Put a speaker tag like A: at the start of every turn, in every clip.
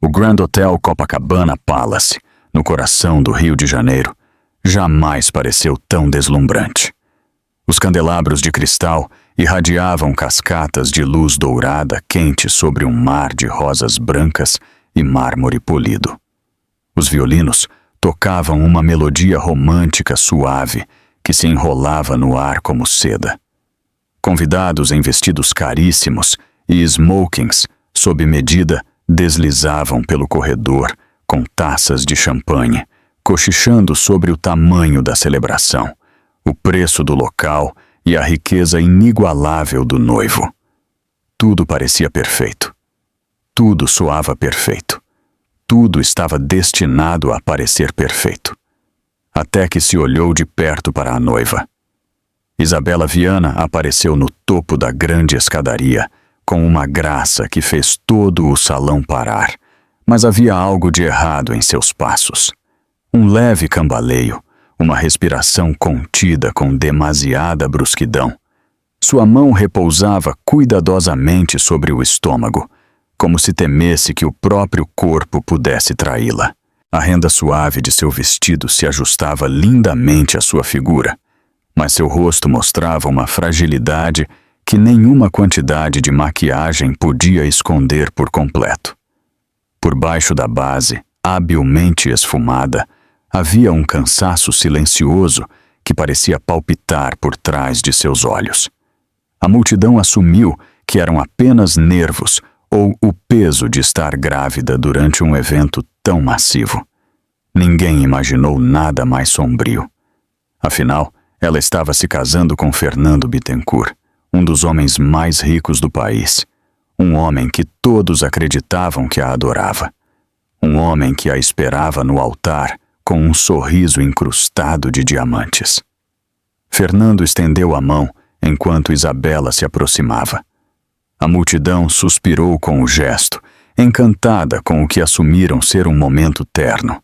A: O Grand Hotel Copacabana Palace, no coração do Rio de Janeiro, jamais pareceu tão deslumbrante. Os candelabros de cristal irradiavam cascatas de luz dourada quente sobre um mar de rosas brancas e mármore polido. Os violinos tocavam uma melodia romântica suave que se enrolava no ar como seda. Convidados em vestidos caríssimos e smokings sob medida deslizavam pelo corredor com taças de champanhe, cochichando sobre o tamanho da celebração, o preço do local e a riqueza inigualável do noivo. Tudo parecia perfeito. Tudo soava perfeito. Tudo estava destinado a parecer perfeito. Até que se olhou de perto para a noiva. Isabela Viana apareceu no topo da grande escadaria, com uma graça que fez todo o salão parar, mas havia algo de errado em seus passos. Um leve cambaleio, uma respiração contida com demasiada brusquidão. Sua mão repousava cuidadosamente sobre o estômago, como se temesse que o próprio corpo pudesse traí-la. A renda suave de seu vestido se ajustava lindamente à sua figura, mas seu rosto mostrava uma fragilidade que nenhuma quantidade de maquiagem podia esconder por completo. Por baixo da base, habilmente esfumada, havia um cansaço silencioso que parecia palpitar por trás de seus olhos. A multidão assumiu que eram apenas nervos ou o peso de estar grávida durante um evento tão massivo. Ninguém imaginou nada mais sombrio. Afinal, ela estava se casando com Fernando Bittencourt, um dos homens mais ricos do país. Um homem que todos acreditavam que a adorava. Um homem que a esperava no altar com um sorriso incrustado de diamantes. Fernando estendeu a mão enquanto Isabela se aproximava. A multidão suspirou com o gesto, encantada com o que assumiram ser um momento terno.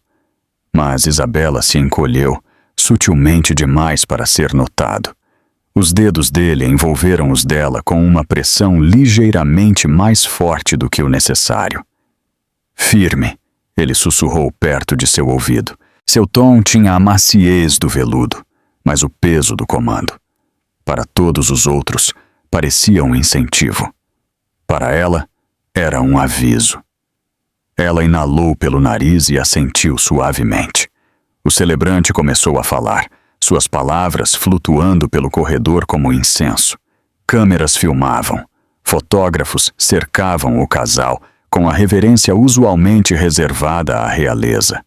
A: Mas Isabela se encolheu, sutilmente demais para ser notado. Os dedos dele envolveram os dela com uma pressão ligeiramente mais forte do que o necessário. Firme, ele sussurrou perto de seu ouvido. Seu tom tinha a maciez do veludo, mas o peso do comando. Para todos os outros, parecia um incentivo. Para ela, era um aviso. Ela inalou pelo nariz e assentiu suavemente. O celebrante começou a falar, suas palavras flutuando pelo corredor como incenso. Câmeras filmavam. Fotógrafos cercavam o casal com a reverência usualmente reservada à realeza.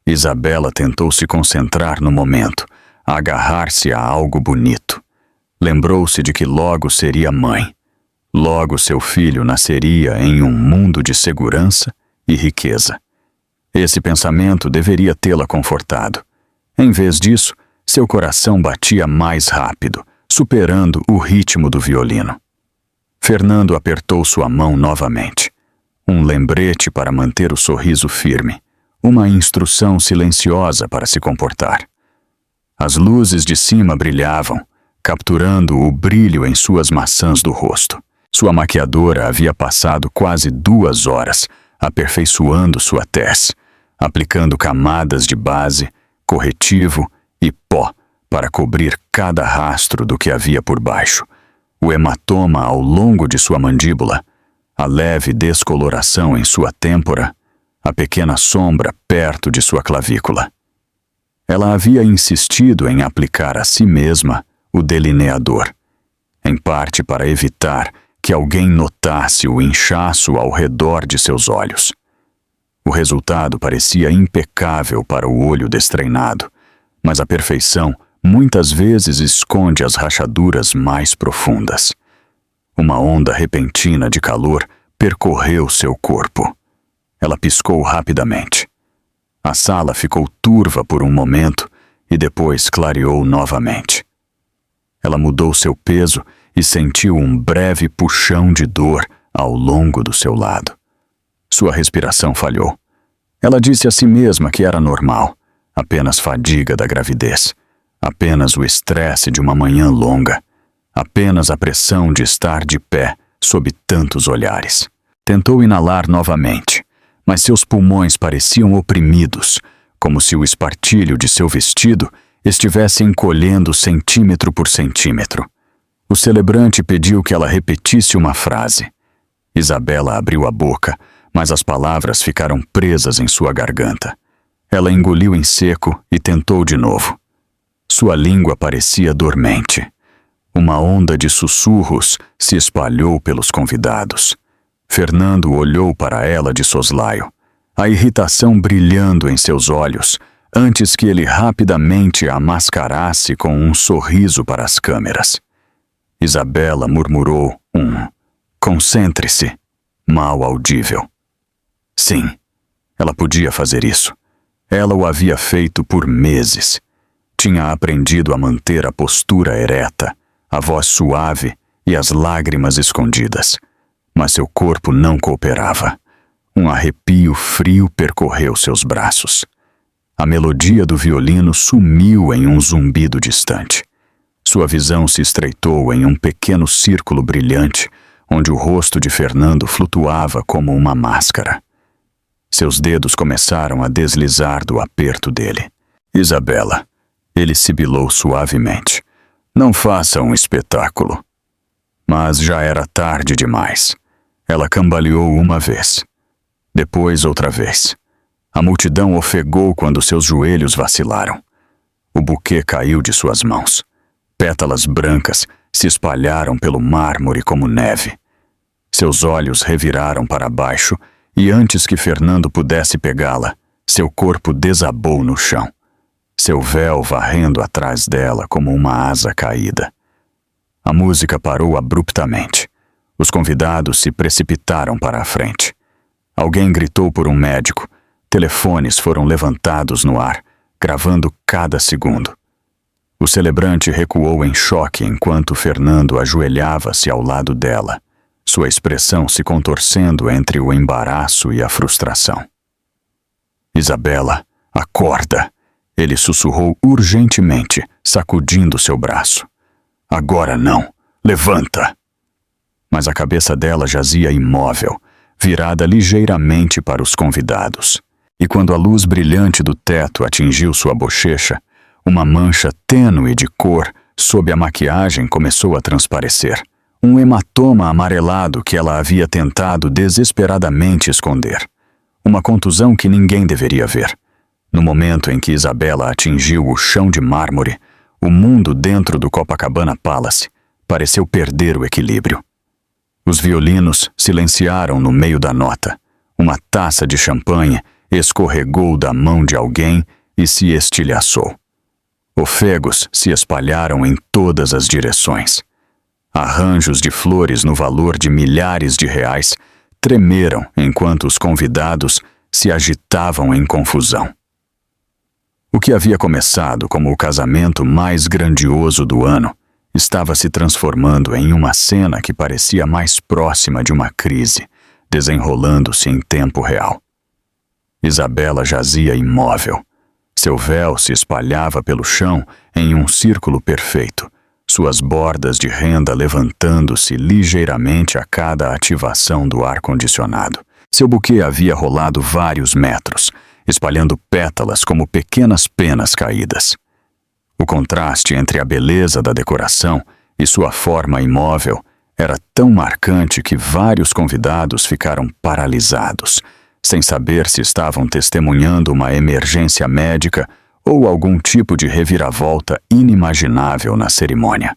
A: Isabela tentou se concentrar no momento, agarrar-se a algo bonito. Lembrou-se de que logo seria mãe. Logo seu filho nasceria em um mundo de segurança e riqueza. Esse pensamento deveria tê-la confortado. Em vez disso, seu coração batia mais rápido, superando o ritmo do violino. Fernando apertou sua mão novamente. Um lembrete para manter o sorriso firme. Uma instrução silenciosa para se comportar. As luzes de cima brilhavam, capturando o brilho em suas maçãs do rosto. Sua maquiadora havia passado quase 2 horas, aperfeiçoando sua tez, aplicando camadas de base, corretivo e pó para cobrir cada rastro do que havia por baixo, o hematoma ao longo de sua mandíbula, a leve descoloração em sua têmpora, a pequena sombra perto de sua clavícula. Ela havia insistido em aplicar a si mesma o delineador, em parte para evitar que alguém notasse o inchaço ao redor de seus olhos. O resultado parecia impecável para o olho destreinado, mas a perfeição muitas vezes esconde as rachaduras mais profundas. Uma onda repentina de calor percorreu seu corpo. Ela piscou rapidamente. A sala ficou turva por um momento e depois clareou novamente. Ela mudou seu peso e sentiu um breve puxão de dor ao longo do seu lado. Sua respiração falhou. Ela disse a si mesma que era normal, apenas fadiga da gravidez, apenas o estresse de uma manhã longa, apenas a pressão de estar de pé sob tantos olhares. Tentou inalar novamente, mas seus pulmões pareciam oprimidos, como se o espartilho de seu vestido estivesse encolhendo centímetro por centímetro. O celebrante pediu que ela repetisse uma frase. Isabela abriu a boca, mas as palavras ficaram presas em sua garganta. Ela engoliu em seco e tentou de novo. Sua língua parecia dormente. Uma onda de sussurros se espalhou pelos convidados. Fernando olhou para ela de soslaio, a irritação brilhando em seus olhos, antes que ele rapidamente a mascarasse com um sorriso para as câmeras. Isabela murmurou "Concentre-se", mal audível. Sim, ela podia fazer isso. Ela o havia feito por meses. Tinha aprendido a manter a postura ereta, a voz suave e as lágrimas escondidas. Mas seu corpo não cooperava. Um arrepio frio percorreu seus braços. A melodia do violino sumiu em um zumbido distante. Sua visão se estreitou em um pequeno círculo brilhante, onde o rosto de Fernando flutuava como uma máscara. Seus dedos começaram a deslizar do aperto dele. "Isabela", ele sibilou suavemente, "não faça um espetáculo." Mas já era tarde demais. Ela cambaleou uma vez. Depois outra vez. A multidão ofegou quando seus joelhos vacilaram. O buquê caiu de suas mãos. Pétalas brancas se espalharam pelo mármore como neve. Seus olhos reviraram para baixo e antes que Fernando pudesse pegá-la, seu corpo desabou no chão, seu véu varrendo atrás dela como uma asa caída. A música parou abruptamente. Os convidados se precipitaram para a frente. Alguém gritou por um médico. Telefones foram levantados no ar, gravando cada segundo. O celebrante recuou em choque enquanto Fernando ajoelhava-se ao lado dela, sua expressão se contorcendo entre o embaraço e a frustração. "Isabela, acorda!" Ele sussurrou urgentemente, sacudindo seu braço. "Agora não! Levanta!" Mas a cabeça dela jazia imóvel, virada ligeiramente para os convidados. E quando a luz brilhante do teto atingiu sua bochecha, uma mancha tênue de cor sob a maquiagem começou a transparecer. Um hematoma amarelado que ela havia tentado desesperadamente esconder. Uma contusão que ninguém deveria ver. No momento em que Isabela atingiu o chão de mármore, o mundo dentro do Copacabana Palace pareceu perder o equilíbrio. Os violinos silenciaram no meio da nota. Uma taça de champanhe escorregou da mão de alguém e se estilhaçou. Ofegos se espalharam em todas as direções. Arranjos de flores no valor de milhares de reais tremeram enquanto os convidados se agitavam em confusão. O que havia começado como o casamento mais grandioso do ano estava se transformando em uma cena que parecia mais próxima de uma crise, desenrolando-se em tempo real. Isabela jazia imóvel. Seu véu se espalhava pelo chão em um círculo perfeito, suas bordas de renda levantando-se ligeiramente a cada ativação do ar-condicionado. Seu buquê havia rolado vários metros, espalhando pétalas como pequenas penas caídas. O contraste entre a beleza da decoração e sua forma imóvel era tão marcante que vários convidados ficaram paralisados, sem saber se estavam testemunhando uma emergência médica ou algum tipo de reviravolta inimaginável na cerimônia.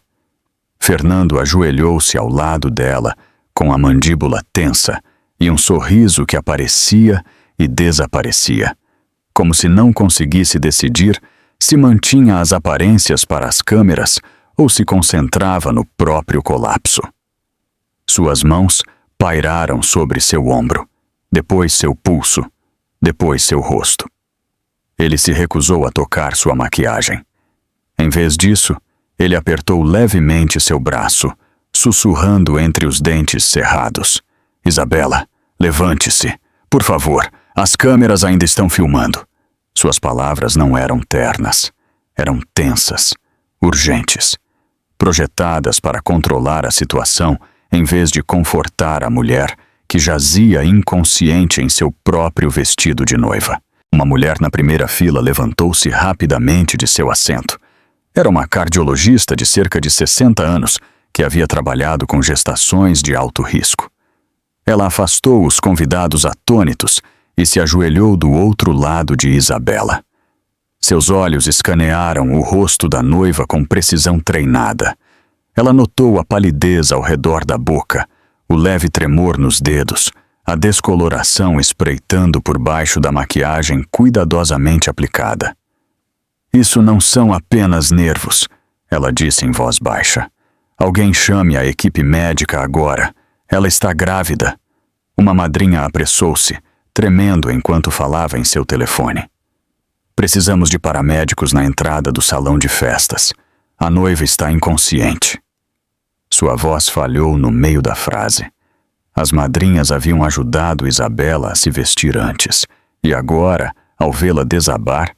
A: Fernando ajoelhou-se ao lado dela, com a mandíbula tensa e um sorriso que aparecia e desaparecia. Como se não conseguisse decidir se mantinha as aparências para as câmeras ou se concentrava no próprio colapso. Suas mãos pairaram sobre seu ombro, depois seu pulso, depois seu rosto. Ele se recusou a tocar sua maquiagem. Em vez disso, ele apertou levemente seu braço, sussurrando entre os dentes cerrados. "Isabela, levante-se. Por favor, as câmeras ainda estão filmando." Suas palavras não eram ternas. Eram tensas, urgentes, projetadas para controlar a situação em vez de confortar a mulher que jazia inconsciente em seu próprio vestido de noiva. Uma mulher na primeira fila levantou-se rapidamente de seu assento. Era uma cardiologista de cerca de 60 anos que havia trabalhado com gestações de alto risco. Ela afastou os convidados atônitos e se ajoelhou do outro lado de Isabela. Seus olhos escanearam o rosto da noiva com precisão treinada. Ela notou a palidez ao redor da boca, o leve tremor nos dedos, a descoloração espreitando por baixo da maquiagem cuidadosamente aplicada. "Isso não são apenas nervos", ela disse em voz baixa. "Alguém chame a equipe médica agora. Ela está grávida." Uma madrinha apressou-se, tremendo enquanto falava em seu telefone. "Precisamos de paramédicos na entrada do salão de festas. A noiva está inconsciente." Sua voz falhou no meio da frase. As madrinhas haviam ajudado Isabela a se vestir antes, e agora, ao vê-la desabar,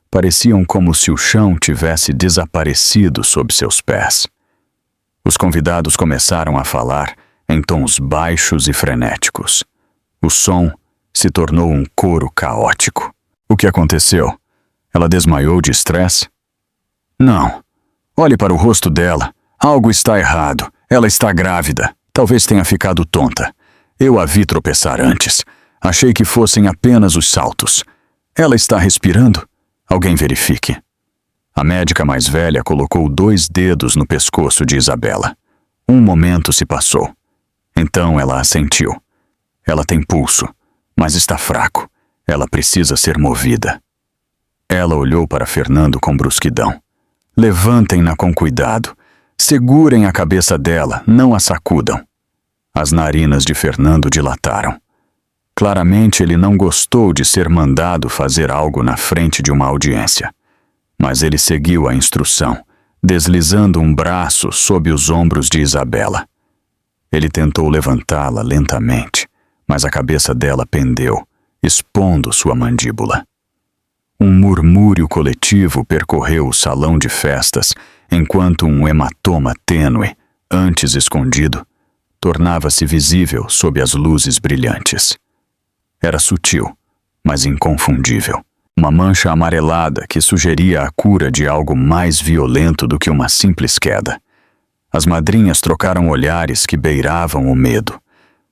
A: pareciam como se o chão tivesse desaparecido sob seus pés. Os convidados começaram a falar em tons baixos e frenéticos. O som se tornou um coro caótico. "O que aconteceu? Ela desmaiou de estresse?" "Não. Olhe para o rosto dela. Algo está errado. Ela está grávida. Talvez tenha ficado tonta. Eu a vi tropeçar antes. Achei que fossem apenas os saltos. Ela está respirando? Alguém verifique." A médica mais velha colocou 2 dedos no pescoço de Isabela. Um momento se passou. Então ela assentiu. "Ela tem pulso, mas está fraco. Ela precisa ser movida." Ela olhou para Fernando com brusquidão. "Levantem-na com cuidado. Segurem a cabeça dela, não a sacudam." As narinas de Fernando dilataram. Claramente ele não gostou de ser mandado fazer algo na frente de uma audiência. Mas ele seguiu a instrução, deslizando um braço sob os ombros de Isabela. Ele tentou levantá-la lentamente, mas a cabeça dela pendeu, expondo sua mandíbula. Um murmúrio coletivo percorreu o salão de festas, enquanto um hematoma tênue, antes escondido, tornava-se visível sob as luzes brilhantes. Era sutil, mas inconfundível. Uma mancha amarelada que sugeria a cura de algo mais violento do que uma simples queda. As madrinhas trocaram olhares que beiravam o medo.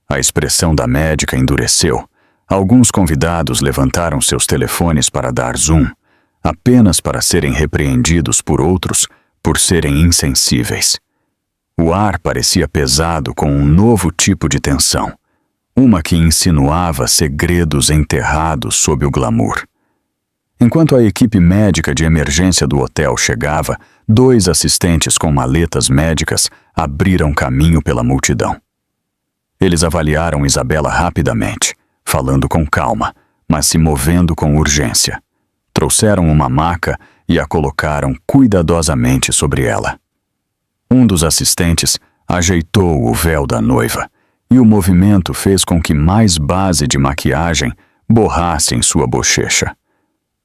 A: A expressão da médica endureceu. Alguns convidados levantaram seus telefones para dar zoom, apenas para serem repreendidos por outros por serem insensíveis. O ar parecia pesado com um novo tipo de tensão, uma que insinuava segredos enterrados sob o glamour. Enquanto a equipe médica de emergência do hotel chegava, 2 assistentes com maletas médicas abriram caminho pela multidão. Eles avaliaram Isabela rapidamente, falando com calma, mas se movendo com urgência. Trouxeram uma maca e a colocaram cuidadosamente sobre ela. Um dos assistentes ajeitou o véu da noiva, e o movimento fez com que mais base de maquiagem borrasse em sua bochecha.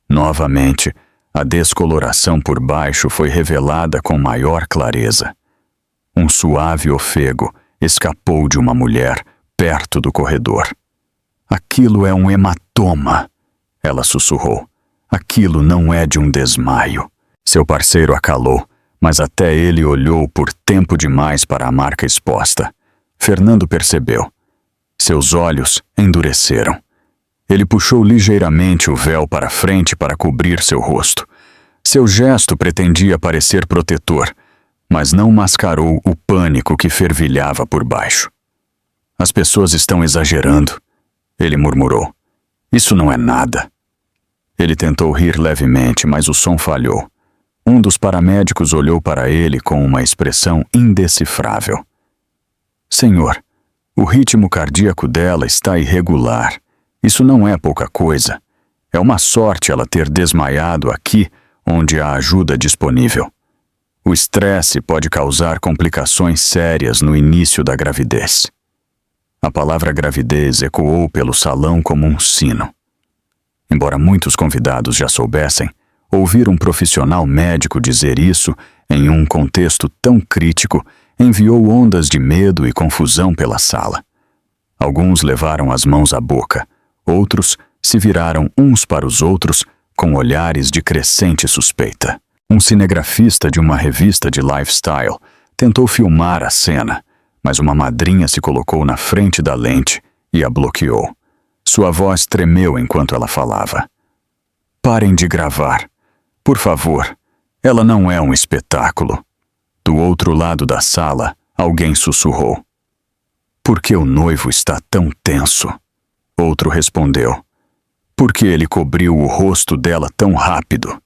A: Novamente, a descoloração por baixo foi revelada com maior clareza. Um suave ofego escapou de uma mulher perto do corredor. "Aquilo é um hematoma", ela sussurrou. "Aquilo não é de um desmaio." Seu parceiro a calou, mas até ele olhou por tempo demais para a marca exposta. Fernando percebeu. Seus olhos endureceram. Ele puxou ligeiramente o véu para frente para cobrir seu rosto. Seu gesto pretendia parecer protetor, mas não mascarou o pânico que fervilhava por baixo. "As pessoas estão exagerando", ele murmurou. "Isso não é nada." Ele tentou rir levemente, mas o som falhou. Um dos paramédicos olhou para ele com uma expressão indecifrável. "Senhor, o ritmo cardíaco dela está irregular. Isso não é pouca coisa. É uma sorte ela ter desmaiado aqui, onde há ajuda disponível. O estresse pode causar complicações sérias no início da gravidez." A palavra gravidez ecoou pelo salão como um sino. Embora muitos convidados já soubessem, ouvir um profissional médico dizer isso em um contexto tão crítico enviou ondas de medo e confusão pela sala. Alguns levaram as mãos à boca, outros se viraram uns para os outros com olhares de crescente suspeita. Um cinegrafista de uma revista de lifestyle tentou filmar a cena, mas uma madrinha se colocou na frente da lente e a bloqueou. Sua voz tremeu enquanto ela falava. Parem de gravar. Por favor, ela não é um espetáculo. Do outro lado da sala, alguém sussurrou. Por que o noivo está tão tenso? Outro respondeu. Por que ele cobriu o rosto dela tão rápido?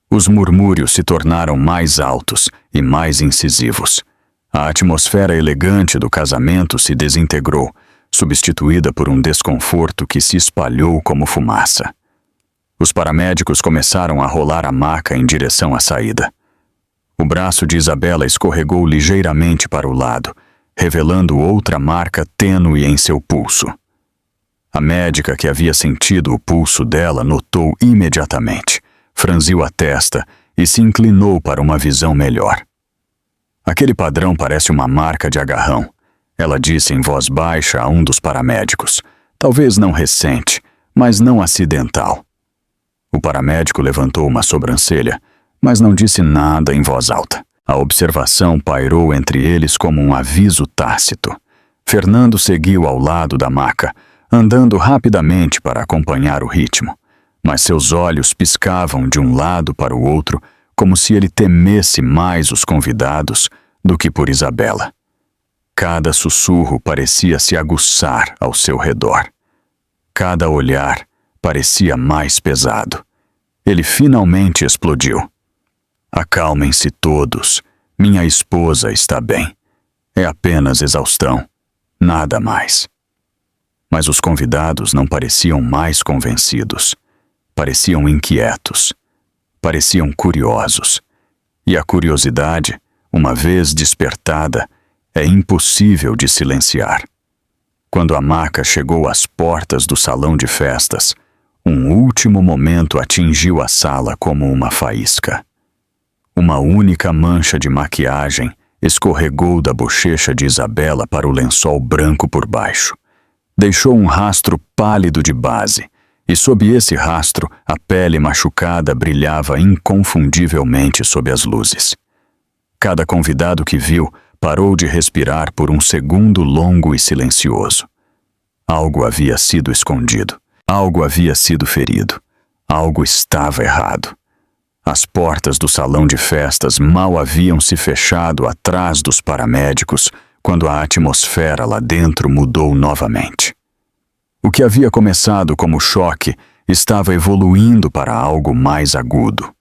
A: Os murmúrios se tornaram mais altos e mais incisivos. A atmosfera elegante do casamento se desintegrou, substituída por um desconforto que se espalhou como fumaça. Os paramédicos começaram a rolar a maca em direção à saída. O braço de Isabela escorregou ligeiramente para o lado, revelando outra marca tênue em seu pulso. A médica que havia sentido o pulso dela notou imediatamente, franziu a testa e se inclinou para uma visão melhor. Aquele padrão parece uma marca de agarrão, ela disse em voz baixa a um dos paramédicos, talvez não recente, mas não acidental. O paramédico levantou uma sobrancelha, mas não disse nada em voz alta. A observação pairou entre eles como um aviso tácito. Fernando seguiu ao lado da maca, andando rapidamente para acompanhar o ritmo, mas seus olhos piscavam de um lado para o outro como se ele temesse mais os convidados do que por Isabela. Cada sussurro parecia se aguçar ao seu redor. Cada olhar parecia mais pesado. Ele finalmente explodiu. Acalmem-se todos. Minha esposa está bem. É apenas exaustão. Nada mais. Mas os convidados não pareciam mais convencidos. Pareciam inquietos. Pareciam curiosos. E a curiosidade, uma vez despertada, é impossível de silenciar. Quando a maca chegou às portas do salão de festas, um último momento atingiu a sala como uma faísca. Uma única mancha de maquiagem escorregou da bochecha de Isabela para o lençol branco por baixo. Deixou um rastro pálido de base, e sob esse rastro a pele machucada brilhava inconfundivelmente sob as luzes. Cada convidado que viu parou de respirar por um segundo longo e silencioso. Algo havia sido escondido. Algo havia sido ferido. Algo estava errado. As portas do salão de festas mal haviam se fechado atrás dos paramédicos quando a atmosfera lá dentro mudou novamente. O que havia começado como choque estava evoluindo para algo mais agudo.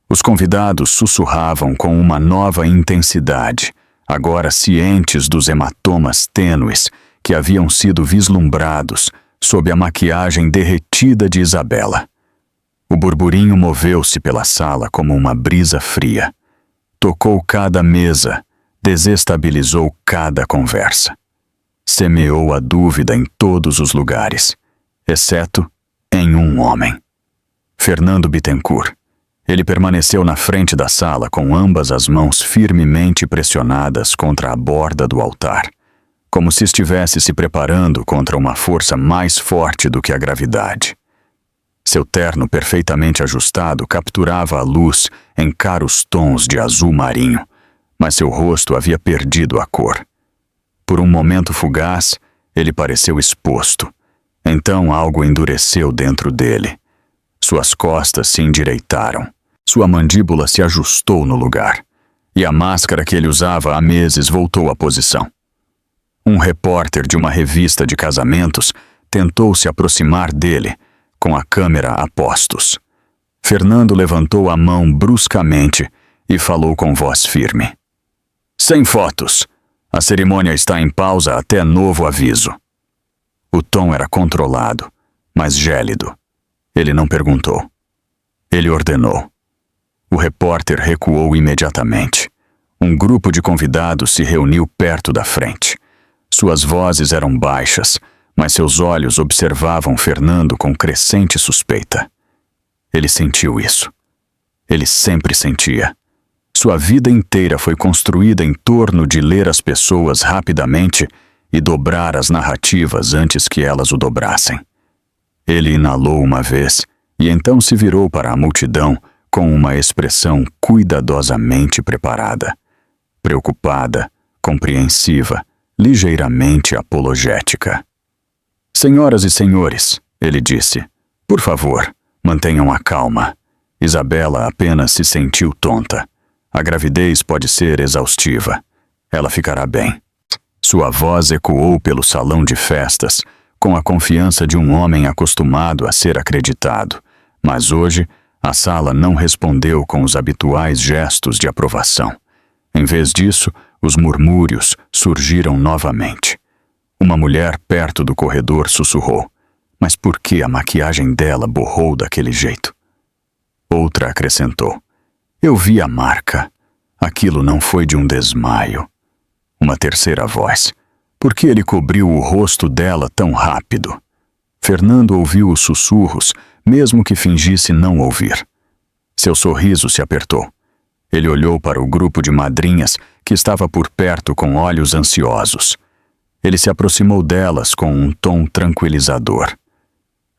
A: Os convidados sussurravam com uma nova intensidade, agora cientes dos hematomas tênues que haviam sido vislumbrados sob a maquiagem derretida de Isabela. O burburinho moveu-se pela sala como uma brisa fria. Tocou cada mesa, desestabilizou cada conversa. Semeou a dúvida em todos os lugares, exceto em um homem. Fernando Bittencourt. Ele permaneceu na frente da sala com ambas as mãos firmemente pressionadas contra a borda do altar, como se estivesse se preparando contra uma força mais forte do que a gravidade. Seu terno perfeitamente ajustado capturava a luz em caros tons de azul marinho, mas seu rosto havia perdido a cor. Por um momento fugaz, ele pareceu exposto. Então algo endureceu dentro dele. Suas costas se endireitaram. Sua mandíbula se ajustou no lugar. E a máscara que ele usava há meses voltou à posição. Um repórter de uma revista de casamentos tentou se aproximar dele, com a câmera a postos. Fernando levantou a mão bruscamente e falou com voz firme. Sem fotos. A cerimônia está em pausa até novo aviso. O tom era controlado, mas gélido. Ele não perguntou. Ele ordenou. O repórter recuou imediatamente. Um grupo de convidados se reuniu perto da frente. Suas vozes eram baixas, mas seus olhos observavam Fernando com crescente suspeita. Ele sentiu isso. Ele sempre sentia. Sua vida inteira foi construída em torno de ler as pessoas rapidamente e dobrar as narrativas antes que elas o dobrassem. Ele inalou uma vez e então se virou para a multidão com uma expressão cuidadosamente preparada, preocupada, compreensiva, ligeiramente apologética. Senhoras e senhores, ele disse, por favor, mantenham a calma. Isabela apenas se sentiu tonta. A gravidez pode ser exaustiva. Ela ficará bem. Sua voz ecoou pelo salão de festas, com a confiança de um homem acostumado a ser acreditado, mas hoje a sala não respondeu com os habituais gestos de aprovação. Em vez disso, os murmúrios surgiram novamente. Uma mulher perto do corredor sussurrou, mas por que a maquiagem dela borrou daquele jeito? Outra acrescentou, eu vi a marca. Aquilo não foi de um desmaio. Uma terceira voz, por que ele cobriu o rosto dela tão rápido? Fernando ouviu os sussurros, mesmo que fingisse não ouvir. Seu sorriso se apertou. Ele olhou para o grupo de madrinhas que estava por perto com olhos ansiosos. Ele se aproximou delas com um tom tranquilizador.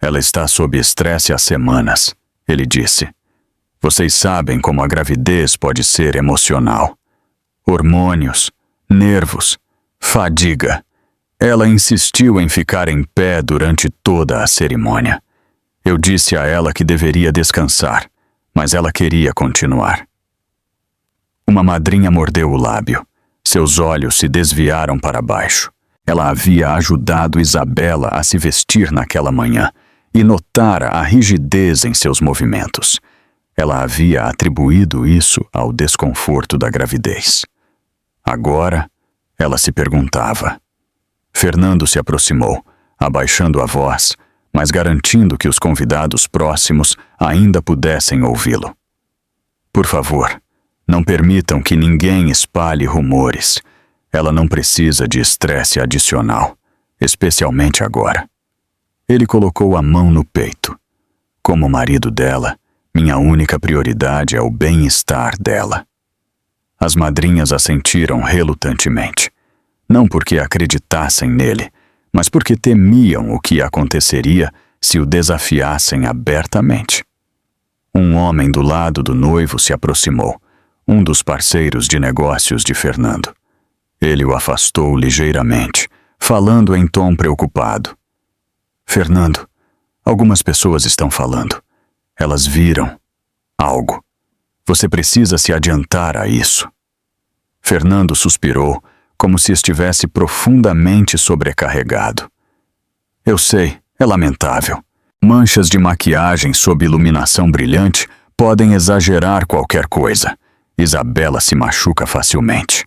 A: Ela está sob estresse há semanas, ele disse. Vocês sabem como a gravidez pode ser emocional. Hormônios, nervos, fadiga. Ela insistiu em ficar em pé durante toda a cerimônia. Eu disse a ela que deveria descansar, mas ela queria continuar. Uma madrinha mordeu o lábio. Seus olhos se desviaram para baixo. Ela havia ajudado Isabela a se vestir naquela manhã e notara a rigidez em seus movimentos. Ela havia atribuído isso ao desconforto da gravidez. Agora, ela se perguntava. Fernando se aproximou, abaixando a voz, mas garantindo que os convidados próximos ainda pudessem ouvi-lo. Por favor, não permitam que ninguém espalhe rumores. Ela não precisa de estresse adicional, especialmente agora. Ele colocou a mão no peito. Como marido dela, minha única prioridade é o bem-estar dela. As madrinhas assentiram relutantemente, não porque acreditassem nele, mas porque temiam o que aconteceria se o desafiassem abertamente. Um homem do lado do noivo se aproximou, um dos parceiros de negócios de Fernando. Ele o afastou ligeiramente, falando em tom preocupado. Fernando, algumas pessoas estão falando. Elas viram algo. Você precisa se adiantar a isso. Fernando suspirou, como se estivesse profundamente sobrecarregado. Eu sei, é lamentável. Manchas de maquiagem sob iluminação brilhante podem exagerar qualquer coisa. Isabela se machuca facilmente.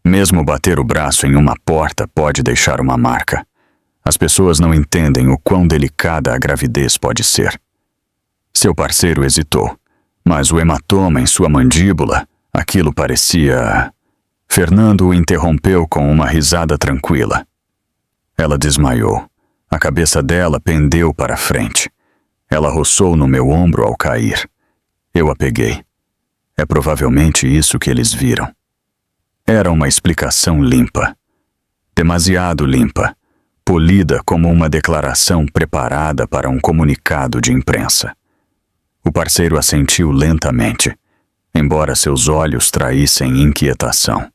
A: Mesmo bater o braço em uma porta pode deixar uma marca. As pessoas não entendem o quão delicada a gravidez pode ser. Seu parceiro hesitou, mas o hematoma em sua mandíbula, aquilo parecia... Fernando o interrompeu com uma risada tranquila. Ela desmaiou. A cabeça dela pendeu para frente. Ela roçou no meu ombro ao cair. Eu a peguei. É provavelmente isso que eles viram. Era uma explicação limpa. Demasiado limpa. Polida como uma declaração preparada para um comunicado de imprensa. O parceiro assentiu lentamente, embora seus olhos traíssem inquietação.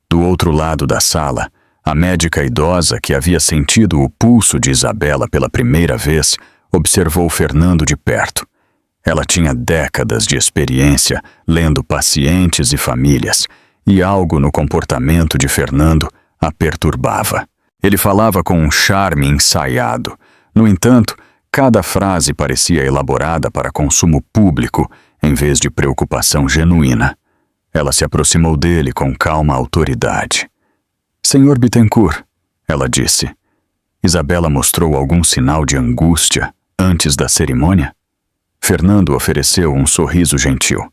A: Do outro lado da sala, a médica idosa que havia sentido o pulso de Isabela pela primeira vez observou Fernando de perto. Ela tinha décadas de experiência lendo pacientes e famílias, e algo no comportamento de Fernando a perturbava. Ele falava com um charme ensaiado. No entanto, cada frase parecia elaborada para consumo público, em vez de preocupação genuína. Ela se aproximou dele com calma autoridade. Senhor Bittencourt, ela disse. Isabela mostrou algum sinal de angústia antes da cerimônia? Fernando ofereceu um sorriso gentil.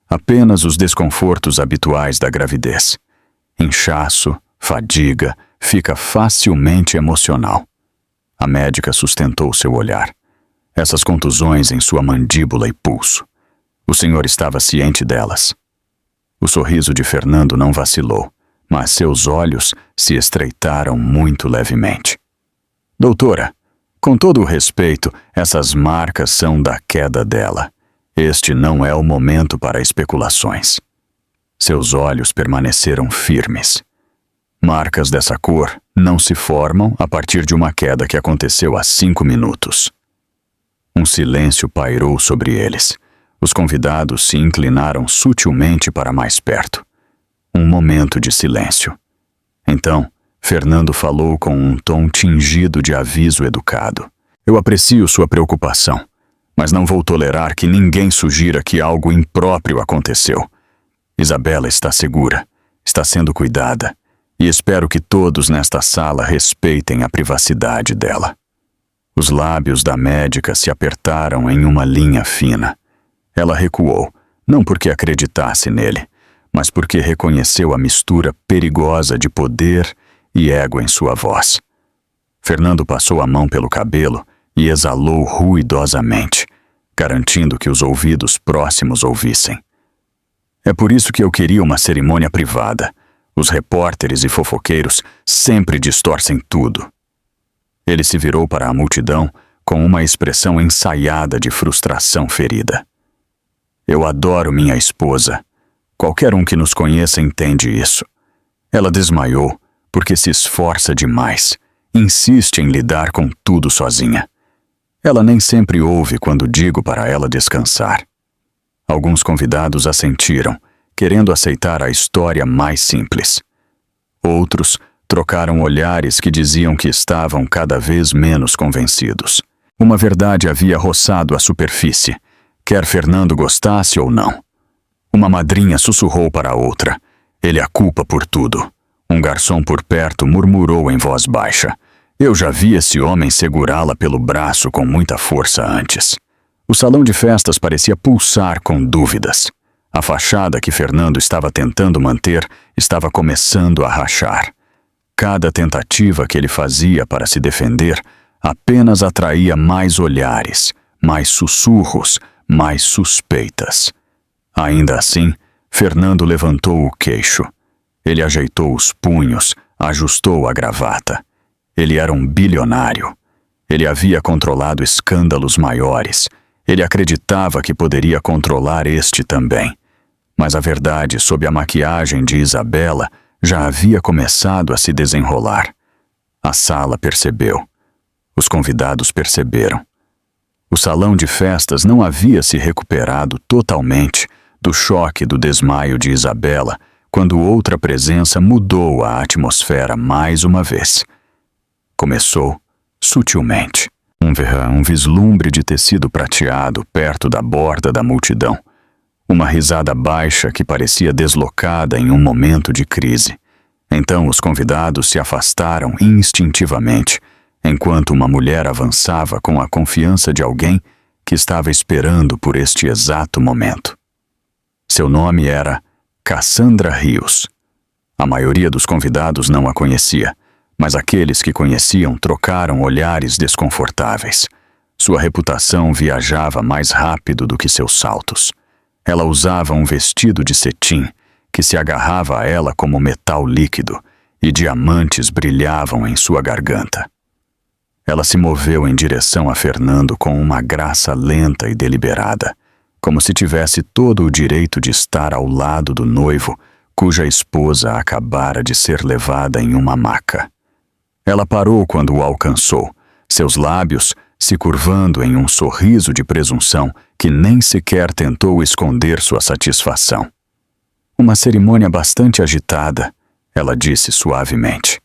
A: Apenas os desconfortos habituais da gravidez. Inchaço, fadiga, fica facilmente emocional. A médica sustentou seu olhar. Essas contusões em sua mandíbula e pulso. O senhor estava ciente delas. O sorriso de Fernando não vacilou, mas seus olhos se estreitaram muito levemente. Doutora, com todo o respeito, essas marcas são da queda dela. Este não é o momento para especulações. Seus olhos permaneceram firmes. Marcas dessa cor não se formam a partir de uma queda que aconteceu há 5 minutos. Um silêncio pairou sobre eles. Os convidados se inclinaram sutilmente para mais perto. Um momento de silêncio. Então, Fernando falou com um tom tingido de aviso educado. Eu aprecio sua preocupação, mas não vou tolerar que ninguém sugira que algo impróprio aconteceu. Isabela está segura, está sendo cuidada, e espero que todos nesta sala respeitem a privacidade dela. Os lábios da médica se apertaram em uma linha fina. Ela recuou, não porque acreditasse nele, mas porque reconheceu a mistura perigosa de poder e ego em sua voz. Fernando passou a mão pelo cabelo e exalou ruidosamente, garantindo que os ouvidos próximos ouvissem. É por isso que eu queria uma cerimônia privada. Os repórteres e fofoqueiros sempre distorcem tudo. Ele se virou para a multidão com uma expressão ensaiada de frustração ferida. Eu adoro minha esposa. Qualquer um que nos conheça entende isso. Ela desmaiou porque se esforça demais, insiste em lidar com tudo sozinha. Ela nem sempre ouve quando digo para ela descansar. Alguns convidados assentiram, querendo aceitar a história mais simples. Outros trocaram olhares que diziam que estavam cada vez menos convencidos. Uma verdade havia roçado a superfície, quer Fernando gostasse ou não. Uma madrinha sussurrou para a outra. Ele a culpa por tudo. Um garçom por perto murmurou em voz baixa. Eu já vi esse homem segurá-la pelo braço com muita força antes. O salão de festas parecia pulsar com dúvidas. A fachada que Fernando estava tentando manter estava começando a rachar. Cada tentativa que ele fazia para se defender apenas atraía mais olhares, mais sussurros, mais suspeitas. Ainda assim, Fernando levantou o queixo. Ele ajeitou os punhos, ajustou a gravata. Ele era um bilionário. Ele havia controlado escândalos maiores. Ele acreditava que poderia controlar este também. Mas a verdade sob a maquiagem de Isabela já havia começado a se desenrolar. A sala percebeu. Os convidados perceberam. O salão de festas não havia se recuperado totalmente do choque do desmaio de Isabela quando outra presença mudou a atmosfera mais uma vez. Começou sutilmente. Um vislumbre de tecido prateado perto da borda da multidão. Uma risada baixa que parecia deslocada em um momento de crise. Então os convidados se afastaram instintivamente, enquanto uma mulher avançava com a confiança de alguém que estava esperando por este exato momento. Seu nome era Cassandra Rios. A maioria dos convidados não a conhecia, mas aqueles que conheciam trocaram olhares desconfortáveis. Sua reputação viajava mais rápido do que seus saltos. Ela usava um vestido de cetim que se agarrava a ela como metal líquido e diamantes brilhavam em sua garganta. Ela se moveu em direção a Fernando com uma graça lenta e deliberada, como se tivesse todo o direito de estar ao lado do noivo, cuja esposa acabara de ser levada em uma maca. Ela parou quando o alcançou, seus lábios se curvando em um sorriso de presunção que nem sequer tentou esconder sua satisfação. Uma cerimônia bastante agitada, ela disse suavemente.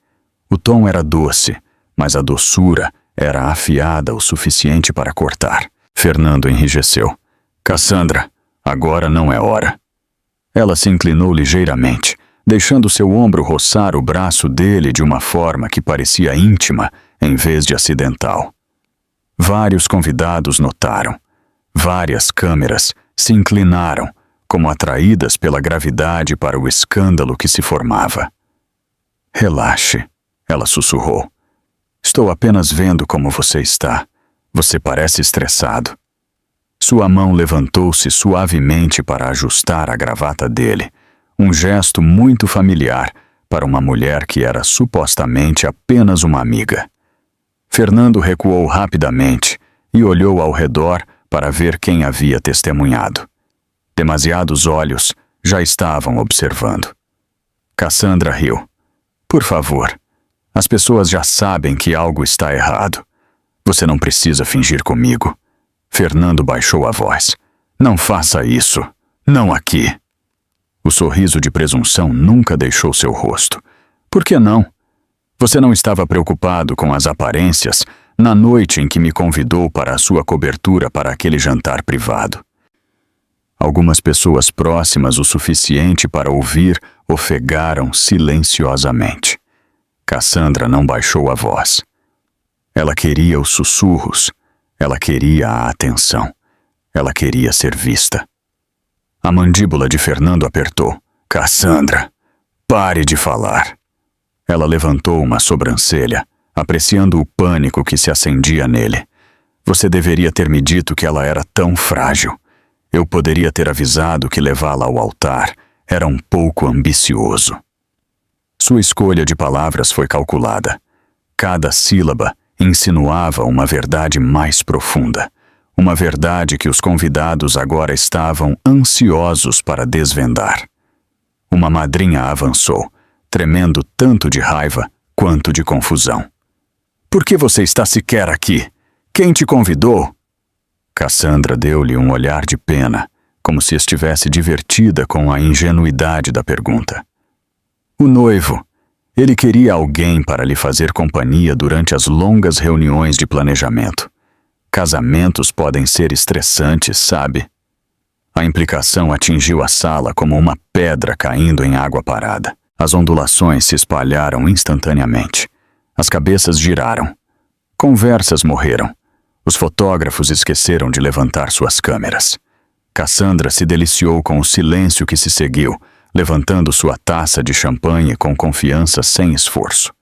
A: O tom era doce, mas a doçura era afiada o suficiente para cortar. Fernando enrijeceu. Cassandra, agora não é hora. Ela se inclinou ligeiramente, deixando seu ombro roçar o braço dele de uma forma que parecia íntima em vez de acidental. Vários convidados notaram. Várias câmeras se inclinaram, como atraídas pela gravidade para o escândalo que se formava. Relaxe, ela sussurrou. Estou apenas vendo como você está. Você parece estressado. Sua mão levantou-se suavemente para ajustar a gravata dele, um gesto muito familiar para uma mulher que era supostamente apenas uma amiga. Fernando recuou rapidamente e olhou ao redor para ver quem havia testemunhado. Demasiados olhos já estavam observando. Cassandra riu. Por favor, as pessoas já sabem que algo está errado. Você não precisa fingir comigo. Fernando baixou a voz. Não faça isso. Não aqui. O sorriso de presunção nunca deixou seu rosto. Por que não? Você não estava preocupado com as aparências na noite em que me convidou para a sua cobertura para aquele jantar privado. Algumas pessoas próximas o suficiente para ouvir ofegaram silenciosamente. Cassandra não baixou a voz. Ela queria os sussurros. Ela queria a atenção. Ela queria ser vista. A mandíbula de Fernando apertou. Cassandra, pare de falar. Ela levantou uma sobrancelha, apreciando o pânico que se acendia nele. Você deveria ter me dito que ela era tão frágil. Eu poderia ter avisado que levá-la ao altar era um pouco ambicioso. Sua escolha de palavras foi calculada. Cada sílaba insinuava uma verdade mais profunda. Uma verdade que os convidados agora estavam ansiosos para desvendar. Uma madrinha avançou, tremendo tanto de raiva quanto de confusão. Por que você está sequer aqui? Quem te convidou? Cassandra deu-lhe um olhar de pena, como se estivesse divertida com a ingenuidade da pergunta. O noivo. Ele queria alguém para lhe fazer companhia durante as longas reuniões de planejamento. Casamentos podem ser estressantes, sabe? A implicação atingiu a sala como uma pedra caindo em água parada. As ondulações se espalharam instantaneamente. As cabeças giraram. Conversas morreram. Os fotógrafos esqueceram de levantar suas câmeras. Cassandra se deliciou com o silêncio que se seguiu, levantando sua taça de champanhe com confiança sem esforço.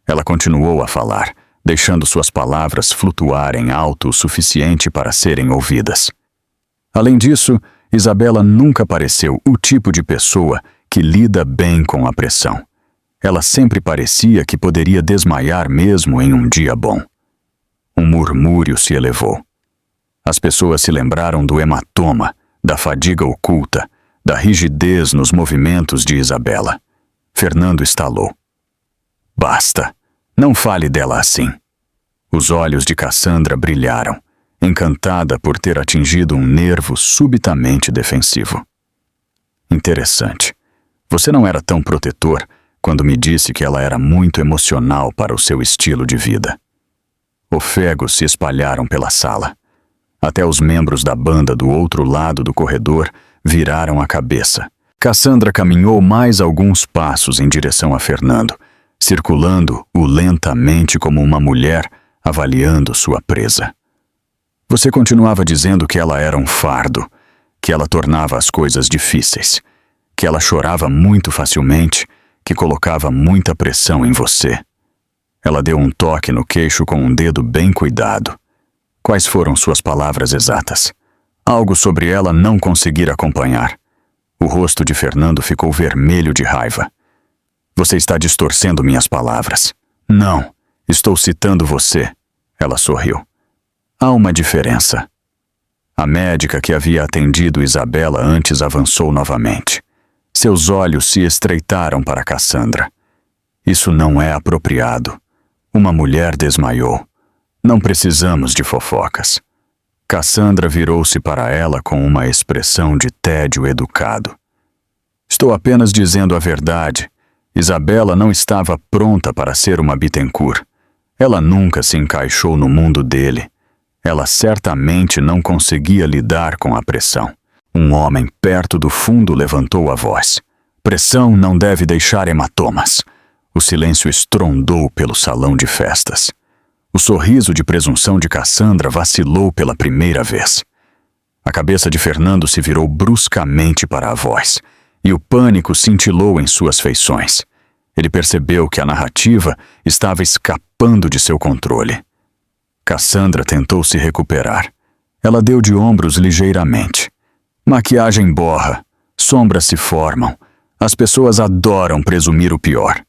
A: Ela continuou a falar, deixando suas palavras flutuarem alto o suficiente para serem ouvidas. Além disso, Isabela nunca pareceu o tipo de pessoa que lida bem com a pressão. Ela sempre parecia que poderia desmaiar mesmo em um dia bom. Um murmúrio se elevou. As pessoas se lembraram do hematoma, da fadiga oculta, da rigidez nos movimentos de Isabela. Fernando estalou. Basta. Não fale dela assim. Os olhos de Cassandra brilharam, encantada por ter atingido um nervo subitamente defensivo. Interessante. Você não era tão protetor quando me disse que ela era muito emocional para o seu estilo de vida. Ofegos se espalharam pela sala. Até os membros da banda do outro lado do corredor viraram a cabeça. Cassandra caminhou mais alguns passos em direção a Fernando, circulando-o lentamente como uma mulher avaliando sua presa. Você continuava dizendo que ela era um fardo, que ela tornava as coisas difíceis, que ela chorava muito facilmente, que colocava muita pressão em você. Ela deu um toque no queixo com um dedo bem cuidado. Quais foram suas palavras exatas? Algo sobre ela não conseguir acompanhar. O rosto de Fernando ficou vermelho de raiva. Você está distorcendo minhas palavras. Não, estou citando você. Ela sorriu. Há uma diferença. A médica que havia atendido Isabela antes avançou novamente. Seus olhos se estreitaram para Cassandra. Isso não é apropriado. Uma mulher desmaiou. Não precisamos de fofocas. Cassandra virou-se para ela com uma expressão de tédio educado. Estou apenas dizendo a verdade. Isabela não estava pronta para ser uma Bittencourt. Ela nunca se encaixou no mundo dele. Ela certamente não conseguia lidar com a pressão. Um homem perto do fundo levantou a voz. Pressão não deve deixar hematomas. O silêncio estrondou pelo salão de festas. O sorriso de presunção de Cassandra vacilou pela primeira vez. A cabeça de Fernando se virou bruscamente para a voz, e o pânico cintilou em suas feições. Ele percebeu que a narrativa estava escapando de seu controle. Cassandra tentou se recuperar. Ela deu de ombros ligeiramente. Maquiagem borra, sombras se formam, As pessoas adoram presumir o pior.